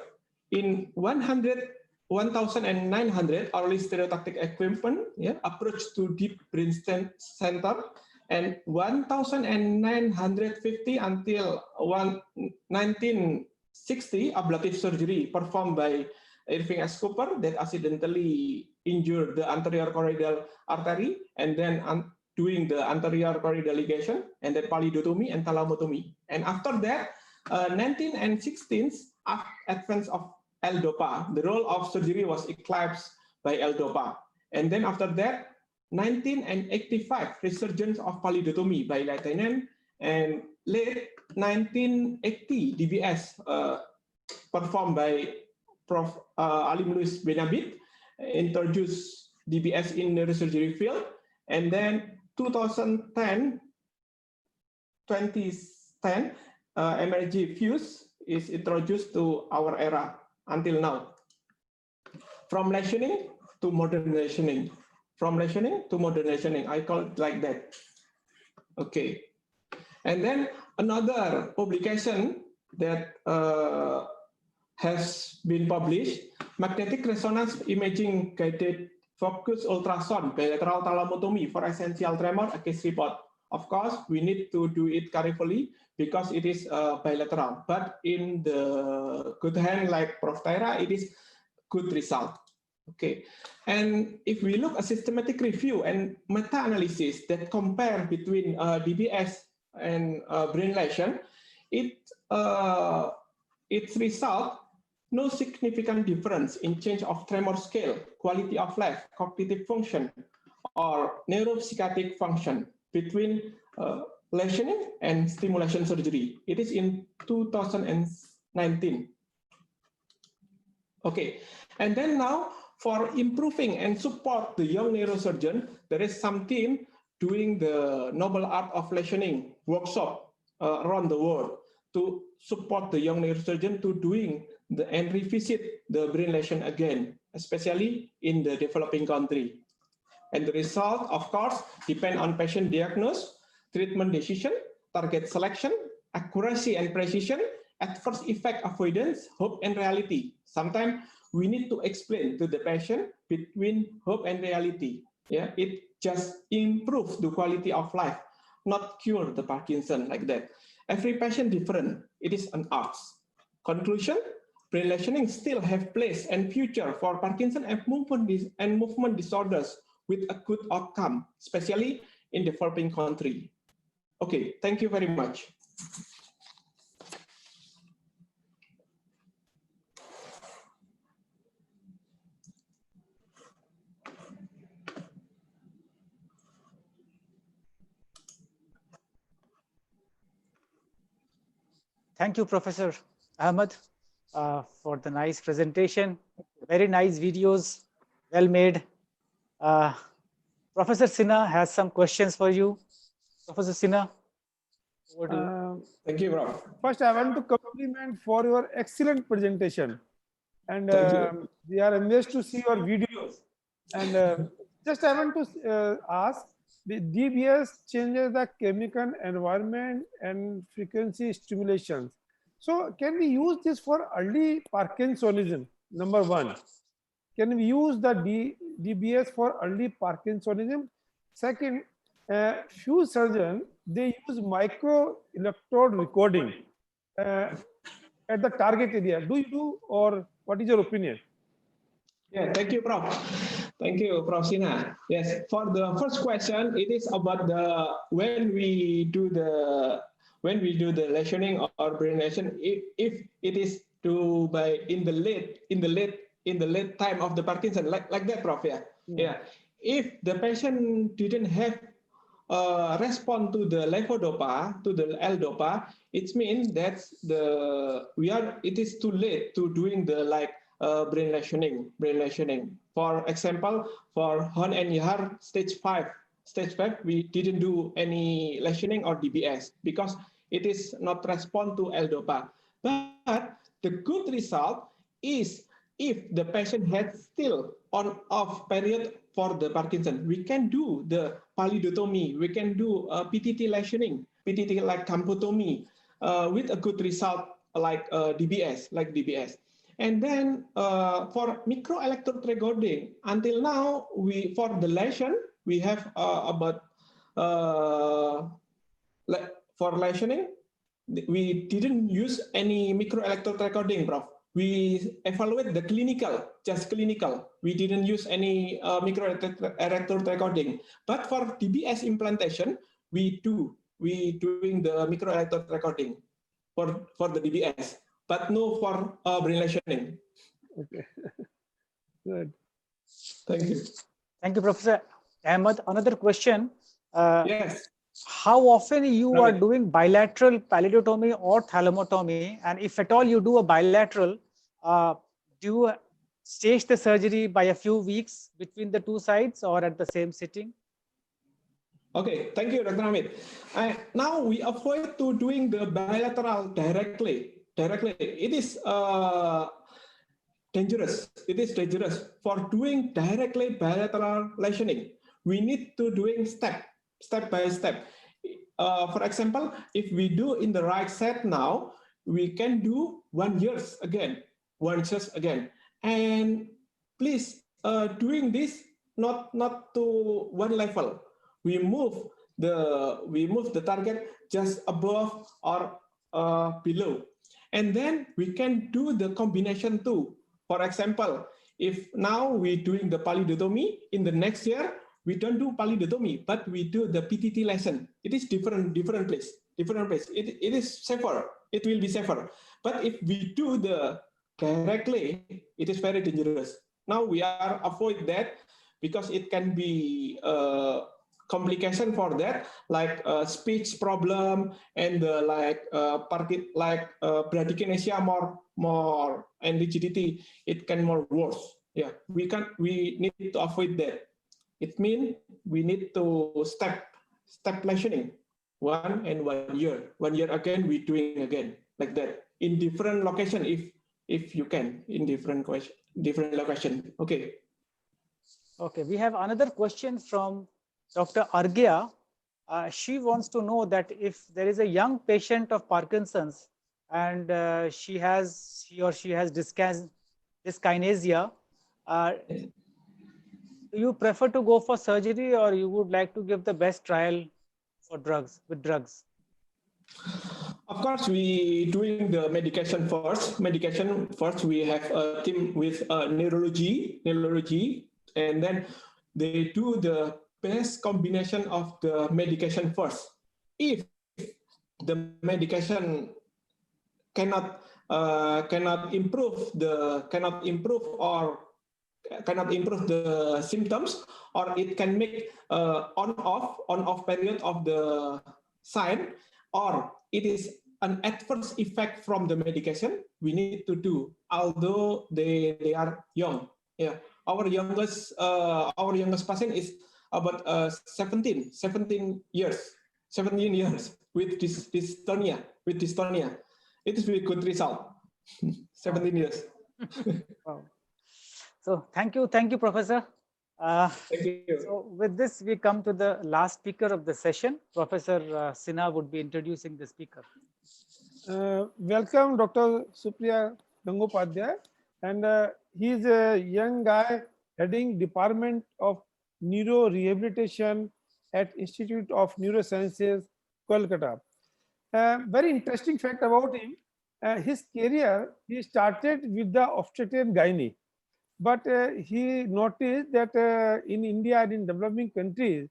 in 1900 early stereotactic equipment, yeah, approach to deep brain center. And 1950 until 1960, ablative surgery performed by Irving S. Cooper that accidentally injured the anterior choroidal artery and then doing the anterior choroidal ligation and then pallidotomy and thalamotomy. And after that, 1916, advance of L-DOPA, the role of surgery was eclipsed by L-DOPA. And then after that, 1985, resurgence of pallidotomy by Leitinen, and late 1980, DBS performed by Prof. Alim Luis Benabit, introduced DBS in neurosurgery field, and then 2010, MRG fuse is introduced to our era until now. From lesioning to modern lesioning. From lesioning to modern lesioning, I call it like that. Okay. And then another publication that has been published, magnetic resonance imaging guided focus ultrasound bilateral thalamotomy for essential tremor, a case report. Of course, we need to do it carefully because it is bilateral. But in the good hand, like Prof. Taira, it is good result. Okay, and if we look at systematic review and meta-analysis that compare between DBS and brain lesion, its result no significant difference in change of tremor scale, quality of life, cognitive function, or neuropsychiatric function between lesioning and stimulation surgery. It is in 2019. Okay, and then now for improving and support the young neurosurgeon, there is some team doing the noble art of lesioning workshop around the world to support the young neurosurgeon to doing and revisit the brain lesion again, especially in the developing country. And the result, of course, depend on patient diagnosis, treatment decision, target selection, accuracy and precision, adverse effect avoidance, hope and reality. Sometimes we need to explain to the patient between hope and reality. Yeah, it just improves the quality of life, not cure the Parkinson like that. Every patient different. It is an art. Conclusion: brain lesioning still have place and future for Parkinson and movement disorders with a good outcome, especially in developing country. Okay, thank you very much. Thank you, Professor Ahmed, for the nice presentation. Very nice videos, well made. Professor Sinha has some questions for you. Professor Sinha, over to you. Thank you, Prof. First, I want to compliment for your excellent presentation. And Thank you. we are amazed to see your videos. And just I want to ask, the DBS changes the chemical environment and frequency stimulations. So can we use this for early Parkinsonism? Number one. Can we use the DBS for early Parkinsonism? Second, few surgeons, they use micro electrode recording at the target area. Do you do, or what is your opinion? Yeah, thank you, Prof. Thank you, Prof. Sinha. Yes, for the first question, it is about the when we do the lesioning or brain lesion. If it is to by in the late time of the Parkinson, like that, Prof. Yeah, yeah. If the patient didn't have respond to the levodopa, to the L-dopa, it means that it is too late to doing the brain lesioning. For example, for Horn and Yahar stage 5, we didn't do any lesioning or DBS because it is not respond to L-dopa. But the good result is if the patient had still on-off period for the Parkinson, we can do the pallidotomy, we can do PTT lesioning, PTT like campotomy with a good result like DBS. And then for microelectrode recording, until now, for the lesion, we have for lesioning, we didn't use any microelectrode recording, Prof. We evaluate the just clinical. We didn't use any microelectrode recording. But for DBS implantation, we doing the microelectrode recording for the DBS, but no for brain lesioning. Okay, good. Thank you. Thank you, Professor Ahmed. Another question. Yes. How often you are doing bilateral pallidotomy or thalamotomy? And if at all you do a bilateral, do you stage the surgery by a few weeks between the two sides or at the same sitting? Okay, thank you, Dr. Hamid. Now we avoid to doing the bilateral directly. It is dangerous. It is dangerous for doing directly bilateral lesioning. We need to doing step by step. For example, if we do in the right side now, we can do 1 year again. And please, doing this not to one level. We move the target just above or below, and then we can do the combination too. For example, if now we doing the pallidotomy, in the next year we don't do pallidotomy, but we do the PTT lesson. It is different place. It is safer. It will be safer. But if we do the directly, it is very dangerous. Now we are avoid that because it can be complication for that, like speech problem and bradykinesia more and rigidity. It can more worse. Yeah, we need to avoid that. It means we need to step lesioning 1 year. 1 year again, we doing again like that in different location if you can in different location. Okay. Okay, we have another question from Dr. Argya. She wants to know that if there is a young patient of Parkinson's and he or she has dyskinesia, do you prefer to go for surgery or you would like to give the best trial for drugs with drugs? Of course, we doing the medication first. We have a team with neurology, and then they do the best combination of the medication first. If the medication cannot improve the symptoms, or it can make on off period of the sign, or it is an adverse effect from the medication, we need to do, although they are young. Yeah, our youngest patient is about 17 years with dystonia. It is really good result. 17 years. Wow. So thank you, Professor. Thank you. So with this, we come to the last speaker of the session. Professor Sinha would be introducing the speaker. Welcome, Dr. Supriya Gangopadhyay, and he's a young guy heading Department of Neuro Rehabilitation at Institute of Neurosciences, Kolkata. Very interesting fact about him: his career, he started with the obstetrician gynae, but he noticed that in India and in developing countries,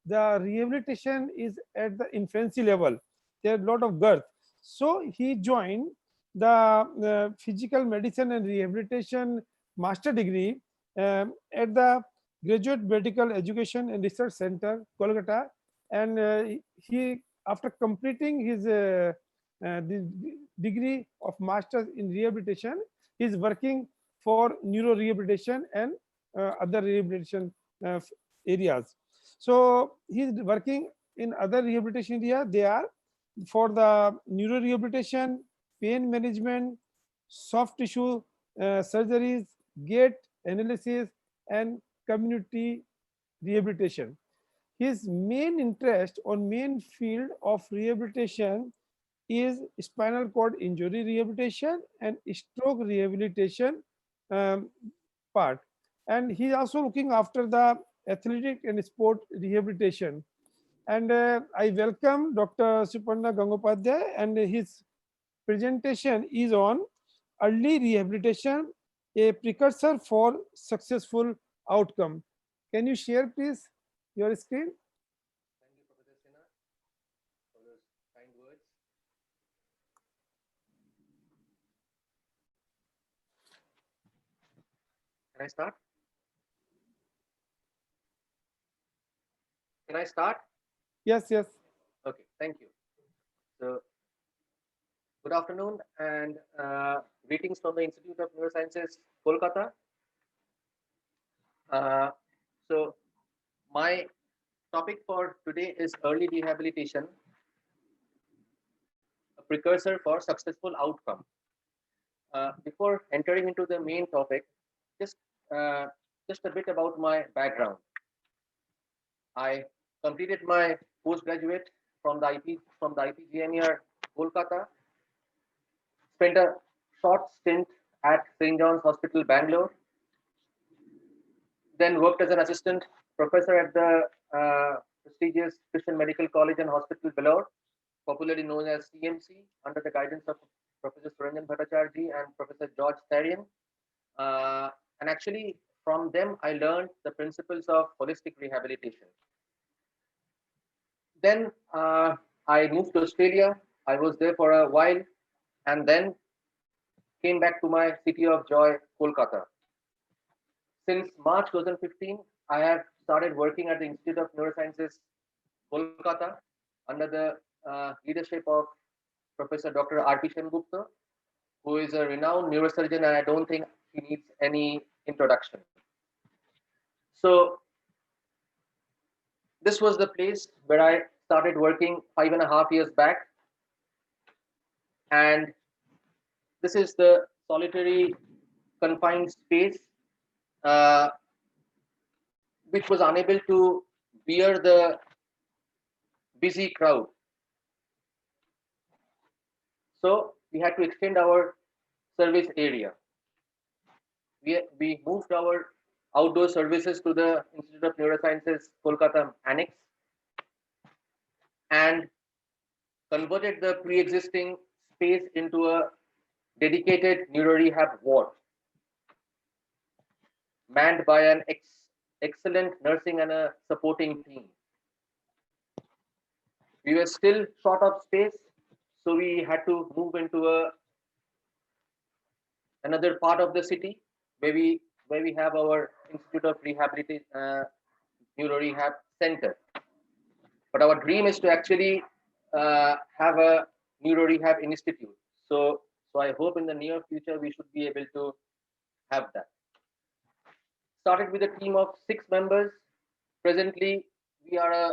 the rehabilitation is at the infancy level. There are a lot of girth. So he joined the physical medicine and rehabilitation master degree at the Graduate Medical Education and Research Center, Kolkata, and he, after completing his degree of masters in rehabilitation, he is working for neuro rehabilitation and other rehabilitation areas. So he's working in other rehabilitation area. They are for the neuro rehabilitation, pain management, soft tissue surgeries, gait analysis, and community rehabilitation. His main interest or main field of rehabilitation is spinal cord injury rehabilitation and stroke rehabilitation um, part. And he's also looking after the athletic and sport rehabilitation. And I welcome Dr. Suparna Gangopadhyay, and his presentation is on early rehabilitation, a precursor for successful outcome. Can you share please your screen? Thank you, Professor Sinha, for those kind words. Can I start? Can I start? Yes, yes. Okay, thank you. So, good afternoon and greetings from the Institute of Neurosciences, Kolkata. So, my topic for today is early rehabilitation, a precursor for successful outcome. Before entering into the main topic, just a bit about my background. I completed my postgraduate from the IPGMER Kolkata. Spent a short stint at St. John's Hospital, Bangalore. Then worked as an assistant professor at the prestigious Christian Medical College and Hospital, Vellore, popularly known as CMC, under the guidance of Professor Suranjan Bhattacharjee and Professor George Tharian. And actually, from them, I learned the principles of holistic rehabilitation. Then I moved to Australia. I was there for a while, and then came back to my city of joy, Kolkata. Since March 2015, I have started working at the Institute of Neurosciences, Kolkata, under the leadership of Professor Dr. R.P. Sengupta, who is a renowned neurosurgeon, and I don't think he needs any introduction. So this was the place where I started working 5.5 years back. And this is the solitary confined space uh, which was unable to bear the busy crowd. So we had to extend our service area. We moved our outdoor services to the Institute of Neurosciences, Kolkata Annex, and converted the pre-existing space into a dedicated neuro rehab ward, manned by an excellent nursing and a supporting team. We were still short of space, so we had to move into another part of the city where we have our Institute of Rehabilitation Neuro Rehab Center. But our dream is to actually have a neuro rehab institute. So I hope in the near future we should be able to have that. Started with a team of 6 members. Presently, we are a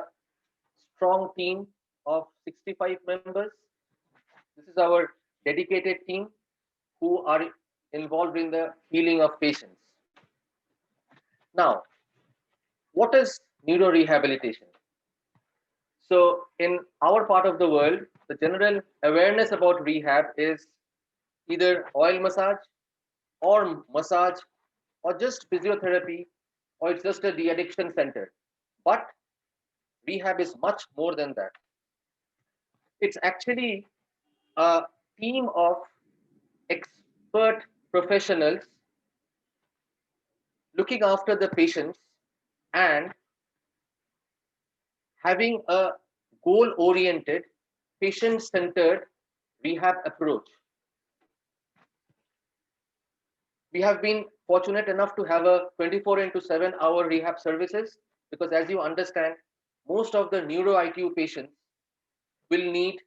strong team of 65 members. This is our dedicated team who are involved in the healing of patients. Now, what is neurorehabilitation? So in our part of the world, the general awareness about rehab is either oil massage or just physiotherapy, or it's just a de-addiction center. But rehab is much more than that. It's actually a team of expert professionals looking after the patients and having a goal-oriented, patient-centered rehab approach. We have been fortunate enough to have a 24/7 rehab services, because as you understand, most of the neuro ITU patients will need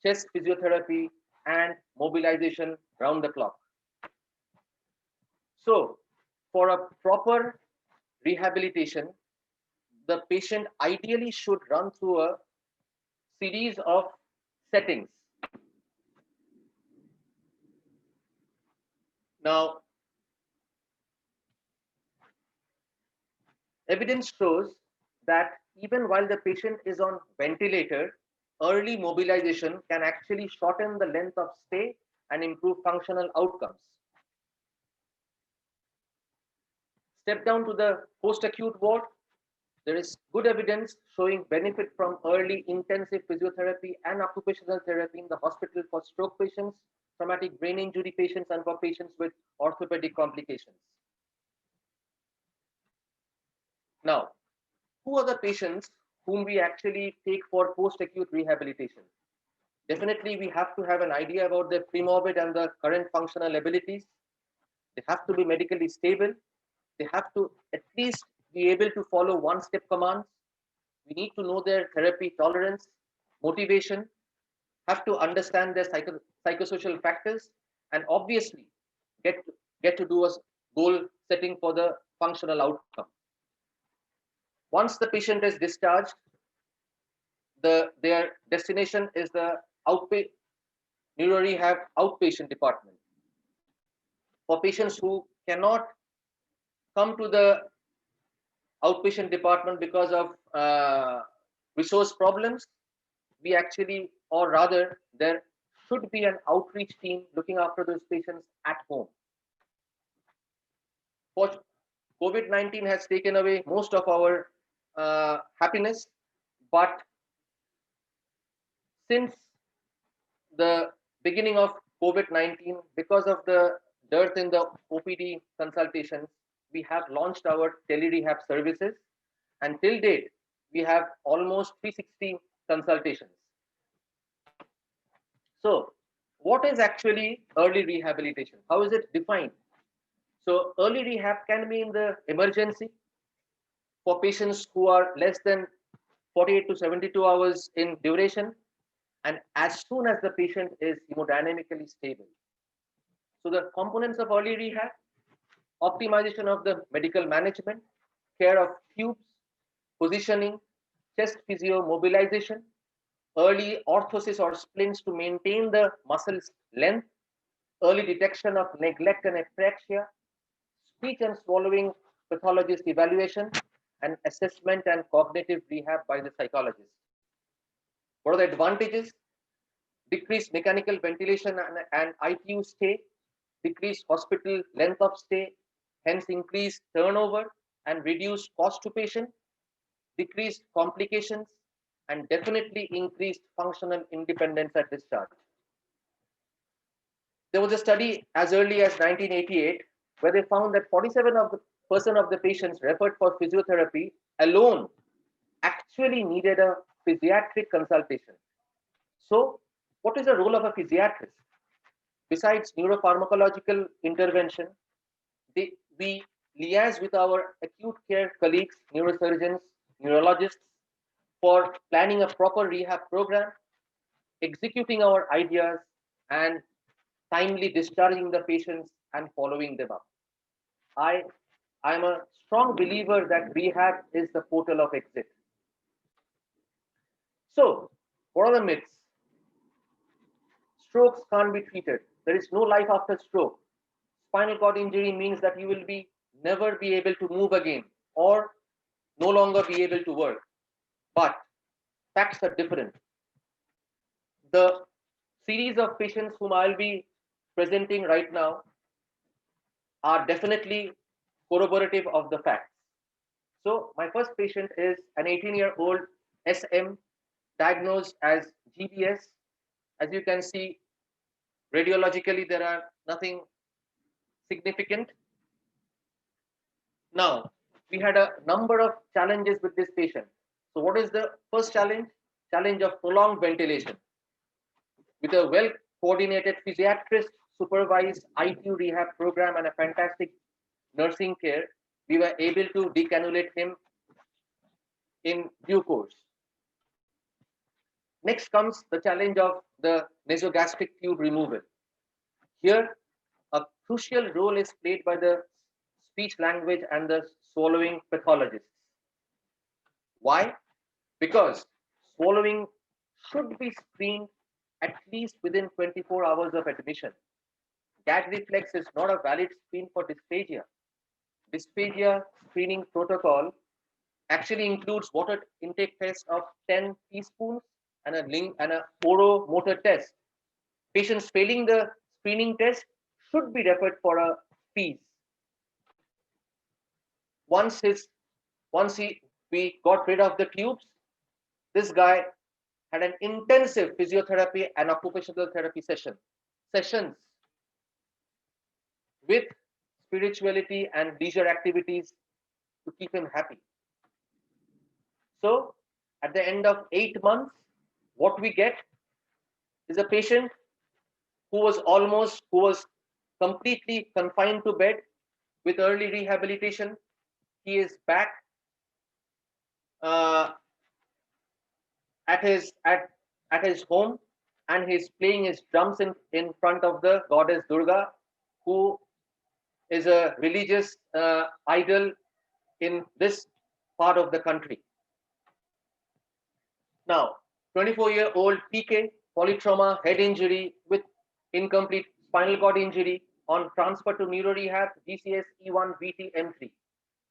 chest physiotherapy and mobilization round the clock. So for a proper rehabilitation, the patient ideally should run through a series of settings. Now, evidence shows that even while the patient is on ventilator, early mobilization can actually shorten the length of stay and improve functional outcomes. Step down to the post-acute ward. There is good evidence showing benefit from early intensive physiotherapy and occupational therapy in the hospital for stroke patients, traumatic brain injury patients, and for patients with orthopedic complications. Now, who are the patients whom we actually take for post-acute rehabilitation? Definitely, we have to have an idea about their premorbid and the current functional abilities. They have to be medically stable. They have to at least be able to follow one-step commands. We need to know their therapy tolerance, motivation, have to understand their psychosocial factors, and obviously get to do a goal setting for the functional outcome. Once the patient is discharged, their destination is the neuro rehab outpatient department. For patients who cannot come to the outpatient department because of resource problems, we actually, or rather, there should be an outreach team looking after those patients at home. COVID-19 has taken away most of our happiness, but since the beginning of COVID-19, because of the dearth in the OPD consultations, we have launched our tele-rehab services, and till date, we have almost 360 consultations. So, what is actually early rehabilitation? How is it defined? So, early rehab can be in the emergency, for patients who are less than 48 to 72 hours in duration, and as soon as the patient is hemodynamically stable. So the components of early rehab: optimization of the medical management, care of tubes, positioning, chest physio mobilization, early orthosis or splints to maintain the muscle's length, early detection of neglect and apraxia, speech and swallowing pathologist evaluation, and assessment and cognitive rehab by the psychologist. What are the advantages? Decreased mechanical ventilation and ITU stay, decreased hospital length of stay, hence increased turnover and reduced cost to patient, decreased complications, and definitely increased functional independence at discharge. There was a study as early as 1988 where they found that 47% of the patients referred for physiotherapy alone actually needed a physiatric consultation. So, what is the role of a physiatrist? Besides neuropharmacological intervention, we liaise with our acute care colleagues, neurosurgeons, neurologists, for planning a proper rehab program, executing our ideas, and timely discharging the patients and following them up. I am a strong believer that rehab is the portal of exit. So, what are the myths? Strokes can't be treated. There is no life after stroke. Spinal cord injury means that you will never be able to move again or no longer be able to work. But facts are different. The series of patients whom I'll be presenting right now are definitely corroborative of the facts. So my first patient is an 18-year-old SM diagnosed as GBS. As you can see, radiologically, there are nothing significant. Now, we had a number of challenges with this patient. So what is the first challenge? Challenge of prolonged ventilation. With a well-coordinated physiatrist supervised ITU rehab program and a fantastic nursing care, we were able to decannulate him in due course. Next comes the challenge of the nasogastric tube removal. Here, a crucial role is played by the speech language and the swallowing pathologists. Why? Because swallowing should be screened at least within 24 hours of admission. Gag reflex is not a valid screen for dysphagia. Dysphagia screening protocol actually includes water intake test of 10 teaspoons and a oromotor test. Patients failing the screening test should be referred for a fees. Once we got rid of the tubes, this guy had an intensive physiotherapy and occupational therapy sessions with spirituality and leisure activities to keep him happy. So at the end of 8 months, what we get is a patient who was completely confined to bed. With early rehabilitation, he is back at his home, and he's playing his drums in front of the goddess Durga, who is a religious idol in this part of the country. Now, 24-year-old PK, polytrauma, head injury with incomplete spinal cord injury, on transfer to neuro rehab, GCS E1 VT M3,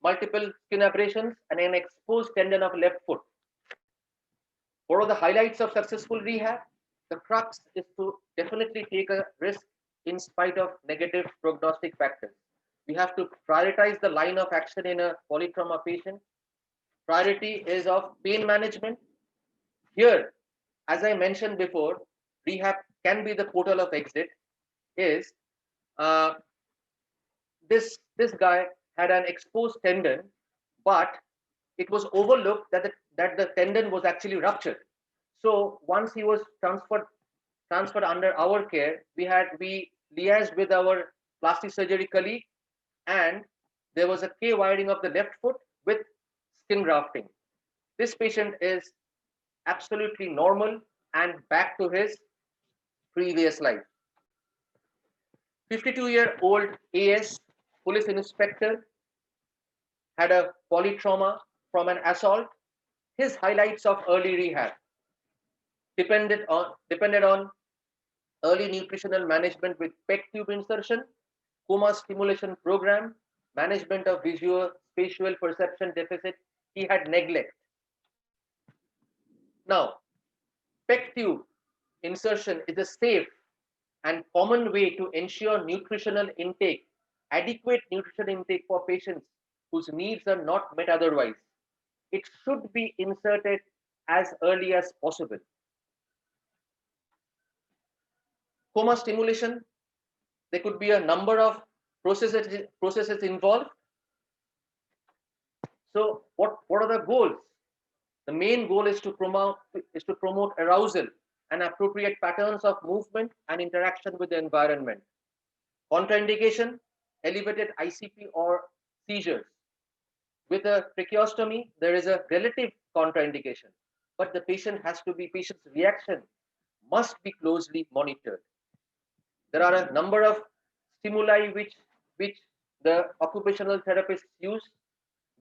multiple skin abrasions and an exposed tendon of left foot. What are the highlights of successful rehab? The crux is to definitely take a risk in spite of negative prognostic factors. We have to prioritize the line of action in a polytrauma patient. Priority is of pain management. Here, as I mentioned before, rehab can be the portal of exit. Is this guy had an exposed tendon, but it was overlooked that the tendon was actually ruptured. So once he was transferred under our care, we liaised with our plastic surgery colleague, and there was a K wiring of the left foot with skin grafting. This patient is absolutely normal and back to his previous life. 52-year-old AS police inspector had a polytrauma from an assault. His highlights of early rehab depended on early nutritional management with PEG tube insertion, coma stimulation program, management of visual spatial perception deficit. He had neglect. Now, PEG tube insertion is a safe and common way to ensure nutritional intake, adequate nutrition intake for patients whose needs are not met otherwise. It should be inserted as early as possible. Coma stimulation, there could be a number of processes involved. So what are the goals? The main goal is to promote arousal and appropriate patterns of movement and interaction with the environment. Contraindication, elevated ICP or seizures. With a tracheostomy, there is a relative contraindication, but the patient's reaction must be closely monitored. There are a number of stimuli which the occupational therapists use.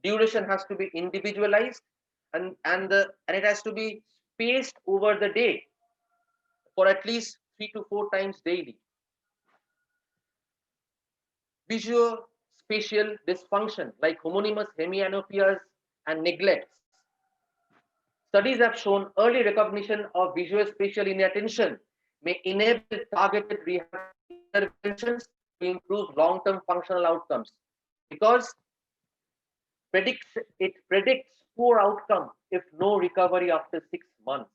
Duration has to be individualized and it has to be spaced over the day for at least 3 to 4 times daily. Visuospatial dysfunction like homonymous hemianopias and neglects. Studies have shown early recognition of visuospatial inattention may enable targeted rehab interventions to improve long-term functional outcomes because it predicts poor outcome if no recovery after 6 months.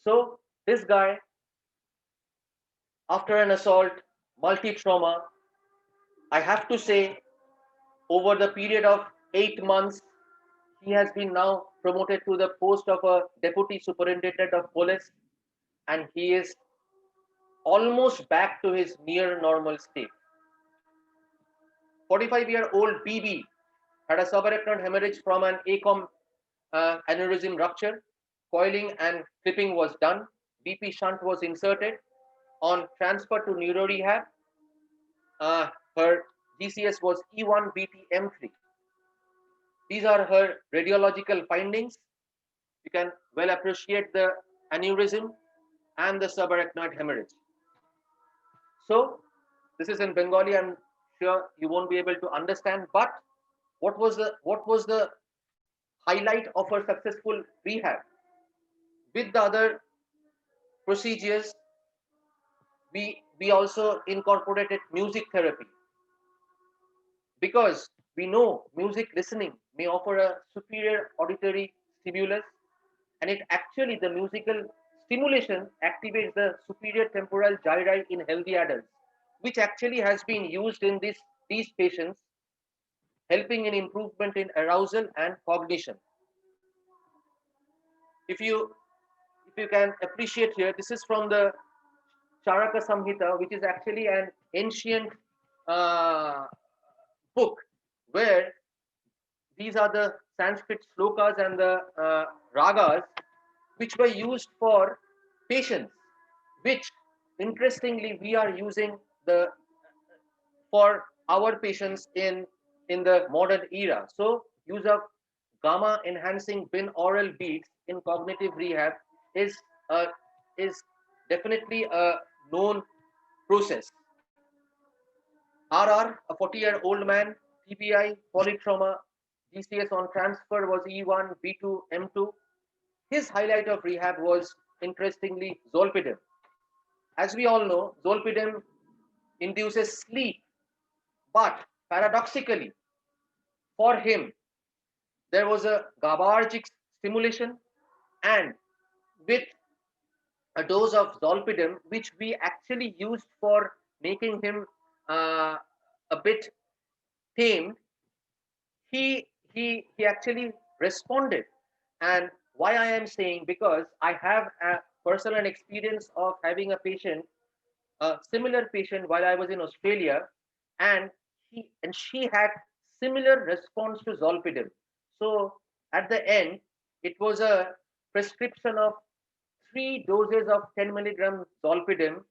So this guy, after an assault, multi-trauma, I have to say, over the period of 8 months, he has been now promoted to the post of a deputy superintendent of police, and he is almost back to his near normal state. 45-year-old BB had a subarachnoid hemorrhage from an ACOM aneurysm rupture. Coiling and clipping was done. BP shunt was inserted. On transfer to neuro rehab, her GCS was E1 BT M3. These are her radiological findings. You can well appreciate the aneurysm and the subarachnoid hemorrhage. So this is in Bengali. I'm sure you won't be able to understand, but what was the highlight of her successful rehab? With the other procedures, we also incorporated music therapy because we know music listening may offer a superior auditory stimulus, and the musical stimulation activates the superior temporal gyri in healthy adults, which actually has been used in these patients, helping in improvement in arousal and cognition. If you can appreciate here, this is from the Charaka Samhita, which is actually an ancient book where these are the Sanskrit slokas and the ragas which were used for patients, which interestingly we are using for our patients in the modern era. So use of gamma enhancing binaural beats in cognitive rehab is definitely a known process. RR, a 40-year-old man, TBI, polytrauma, GCS on transfer was E1, B2, M2. His highlight of rehab was, interestingly, zolpidem. As we all know, zolpidem induces sleep, but paradoxically, for him, there was a GABAergic stimulation, and with a dose of zolpidem, which we actually used for making him a bit tamed, he actually responded. And why I am saying, because I have a personal experience of having a similar patient while I was in Australia, and she had similar response to zolpidem. So at the end, it was a prescription of 3 doses of 10 milligram zolpidem,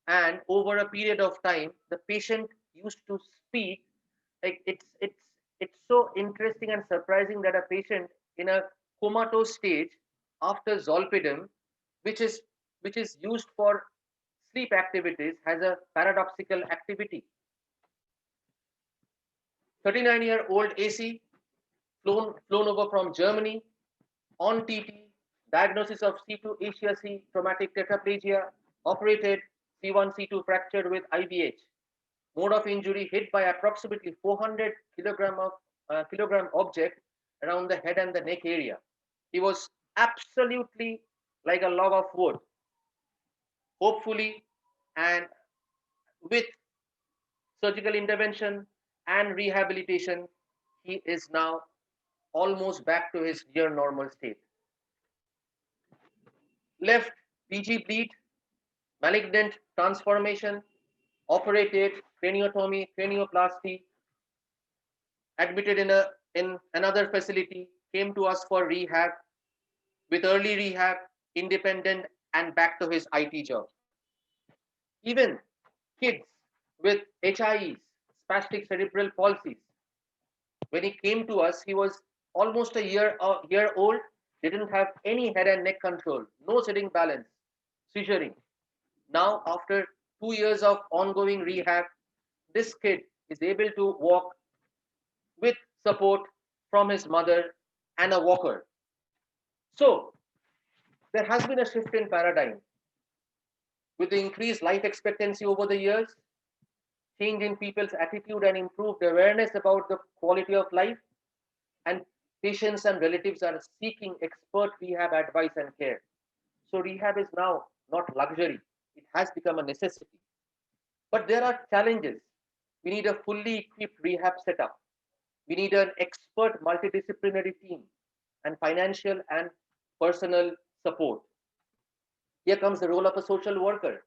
and over a period of time, the patient used to speak. Like it's so interesting and surprising that a patient in a comatose stage after zolpidem, which is used for sleep activities, has a paradoxical activity. 39-year-old AC, flown over from Germany, on TT, diagnosis of C2 traumatic tetraplegia, operated, C1, C2 fractured with IVH. Mode of injury, hit by approximately 400 kilogram object around the head and the neck area. He was absolutely like a log of wood. Hopefully, and with surgical intervention and rehabilitation, he is now almost back to his near normal state. Left PG bleed, malignant transformation, operated, craniotomy, cranioplasty, admitted in another facility, came to us for rehab, with early rehab, independent, and back to his IT job. Even kids with HIEs, spastic cerebral palsies, when he came to us, he was almost a year old, didn't have any head and neck control, no sitting balance, seizuring. Now, after 2 years of ongoing rehab, this kid is able to walk with support from his mother and a walker. So, there has been a shift in paradigm. With the increased life expectancy over the years, change in people's attitude and improved awareness about the quality of life, and patients and relatives are seeking expert rehab advice and care. So rehab is now not luxury, it has become a necessity. But there are challenges. We need a fully equipped rehab setup. We need an expert multidisciplinary team and financial and personal support. Here comes the role of a social worker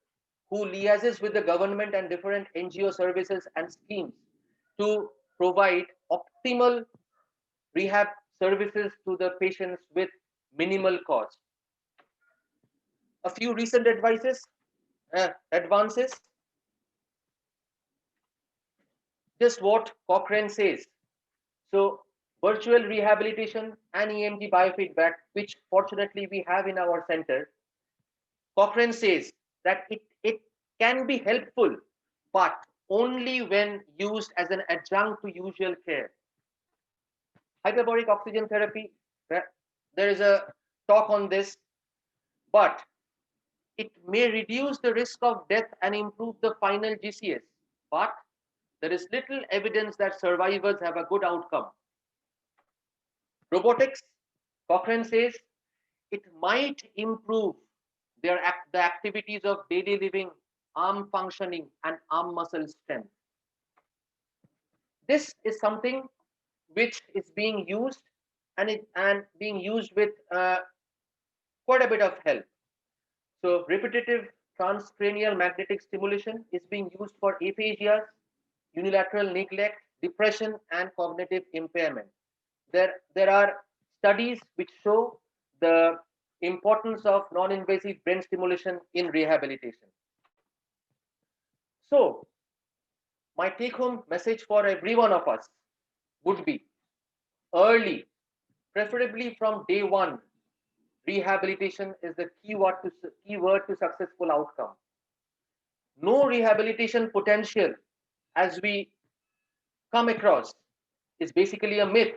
who liaises with the government and different NGO services and schemes to provide optimal rehab services to the patients with minimal cost. A few recent advances, just what Cochrane says. So virtual rehabilitation and EMG biofeedback, which fortunately we have in our center, Cochrane says that it can be helpful, but only when used as an adjunct to usual care. Hyperbaric oxygen therapy, there is a talk on this, but it may reduce the risk of death and improve the final GCS, but there is little evidence that survivors have a good outcome. Robotics, Cochrane says, it might improve the activities of daily living, arm functioning, and arm muscle strength. This is something which is being used and being used with quite a bit of help. So repetitive transcranial magnetic stimulation is being used for aphasias, unilateral neglect, depression, and cognitive impairment. There are studies which show the importance of non-invasive brain stimulation in rehabilitation. So my take-home message for every one of us would be early, preferably from day one, rehabilitation is the key word to successful outcome. No rehabilitation potential, as we come across, is basically a myth.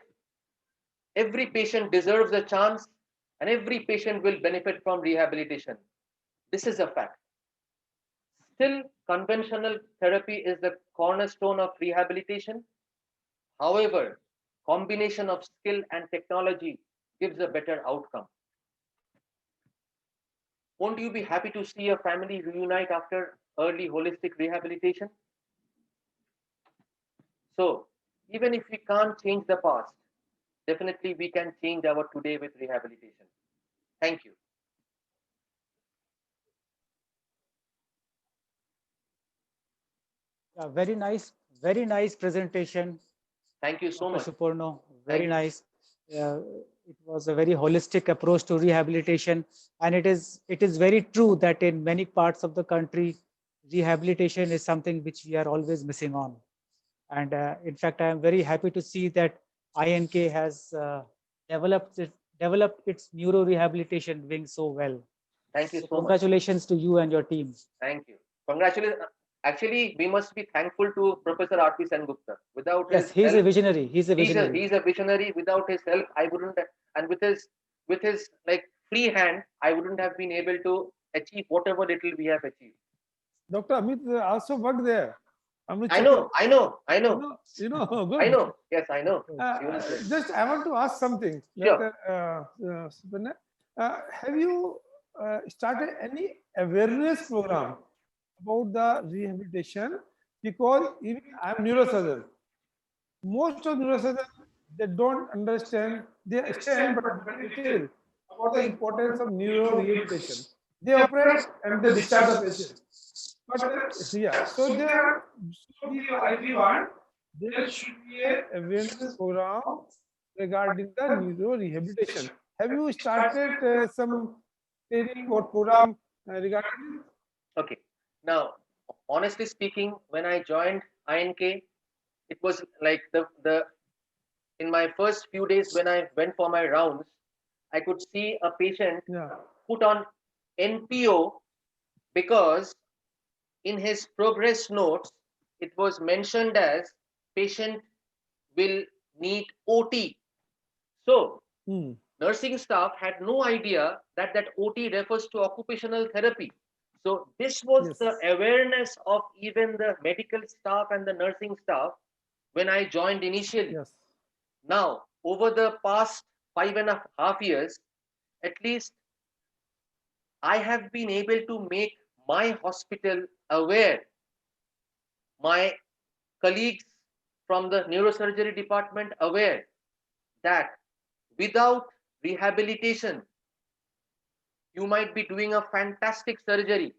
Every patient deserves a chance, and every patient will benefit from rehabilitation. This is a fact. Still, conventional therapy is the cornerstone of rehabilitation. However, combination of skill and technology gives a better outcome. Won't you be happy to see a family reunite after early holistic rehabilitation? So, even if we can't change the past, definitely we can change our today with rehabilitation. Thank you. Very nice presentation Thank you so Dr. much. Suporno, very Thank you. nice. It was a very holistic approach to rehabilitation, and it is very true that in many parts of the country, rehabilitation is something which we are always missing on. And in fact, I am very happy to see that INK has developed its neuro rehabilitation wing so well. Thank you So so much. congratulations to you and your team. Thank you. Congratulations. Actually, we must be thankful to Professor R.P. Sengupta. Without Yes, his he's a help, visionary. He's a visionary. he's a visionary. Without his help, I wouldn't. And with his like free hand, I wouldn't have been able to achieve whatever little we have achieved. Dr. Amit also worked there. Amit I know. You know, good. I know. Yes, I know. Just I want to ask something. Sure. Suparna, have you started any awareness program about the rehabilitation? Because even I'm neurosurgeon. Most of neurosurgeons, they don't understand, they understand but very little about the importance of neuro rehabilitation. They operate and they discharge the patient. But yeah, so there should be for everyone, there should be a awareness program regarding the neuro rehabilitation. Have you started some training or program regarding this? Okay. Now, honestly speaking, when I joined INK, it was like the in my first few days when I went for my rounds, I could see a patient Yeah. put on NPO because in his progress notes it was mentioned as patient will need OT. So nursing staff had no idea that OT refers to occupational therapy. So this was Yes. the awareness of even the medical staff and the nursing staff when I joined initially. Yes. Now, over the past 5.5 years, at least I have been able to make my hospital aware, my colleagues from the neurosurgery department aware that without rehabilitation, you might be doing a fantastic surgery,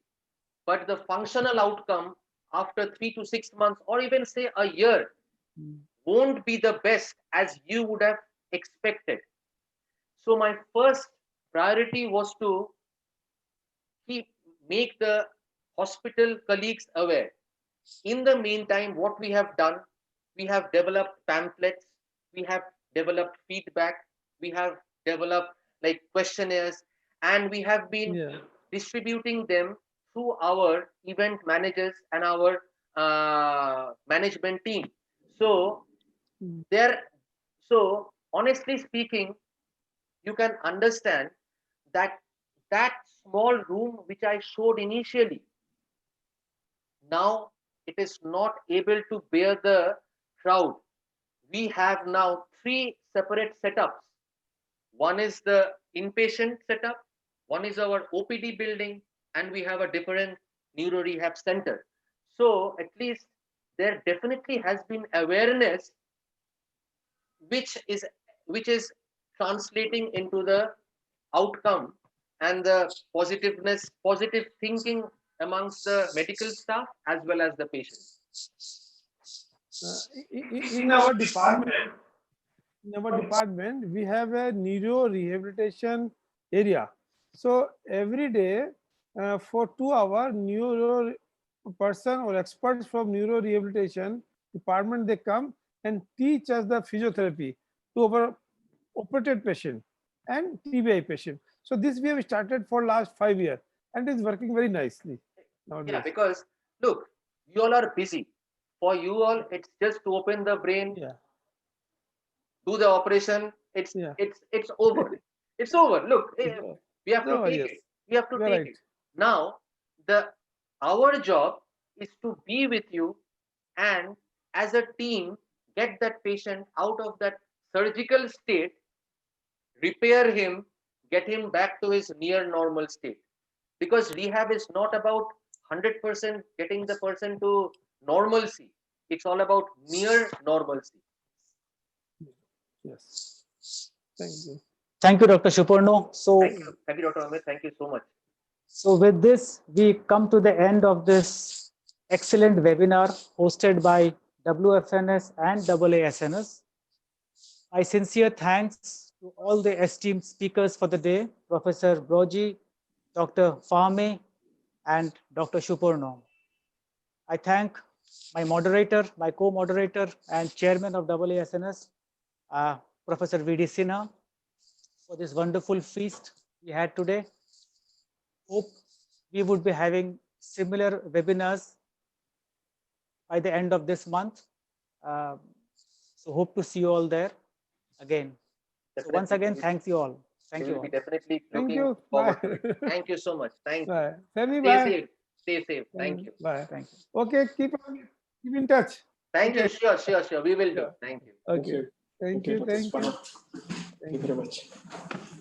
but the functional outcome after 3 to 6 months or even say a year won't be the best as you would have expected. So my first priority was to make the hospital colleagues aware. In the meantime, what we have done, we have developed pamphlets, we have developed feedback, we have developed like questionnaires, and we have been distributing them through our event managers and our management team. So so honestly speaking, you can understand that small room which I showed initially, now it is not able to bear the crowd. We have now 3 separate setups. One is the inpatient setup, one is our OPD building, and we have a different neuro rehab center. So at least there definitely has been awareness which is translating into the outcome and the positive thinking amongst the medical staff as well as the patients. In our department, we have a neuro rehabilitation area. So every day for 2 hours, neuro person or experts from neuro rehabilitation department, they come and teach us the physiotherapy to our operated patient and TBI patient. So this we have started for last 5 years and it's working very nicely nowadays. Yeah, because look, you all are busy. For you all, it's just to open the brain, do the operation. It's over. It's over. Look, we have to take it. We have to take it. Now, our job is to be with you and as a team get that patient out of that surgical state, repair him, get him back to his near normal state. Because rehab is not about 100% getting the person to normalcy. It's all about near normalcy. Yes. Thank you. Thank you, Dr. Suporno. So, thank you, Dr. Amit. Thank you so much. So with this, we come to the end of this excellent webinar hosted by WFNS and AASNS. My sincere thanks to all the esteemed speakers for the day, Professor Broji, Dr. Fahmy, and Dr. Shupurno. I thank my moderator, my co-moderator and chairman of AASNS, Professor V.D. Sinha, for this wonderful feast we had today. Hope we would be having similar webinars by the end of this month. So hope to see you all there again. So once again, thanks you all. Thank We you will be all. definitely Thank looking you. forward Bye. to it. Thank you so much. Thank you. Bye. Sammy, Stay bye. safe. Stay safe. Thank you. Bye. Thank you. Okay, keep in touch. Thank you. Okay. Sure. We will do. Yeah. Thank you. Okay. Thank you. Dr. Thank you. Suparno. Thank you very much.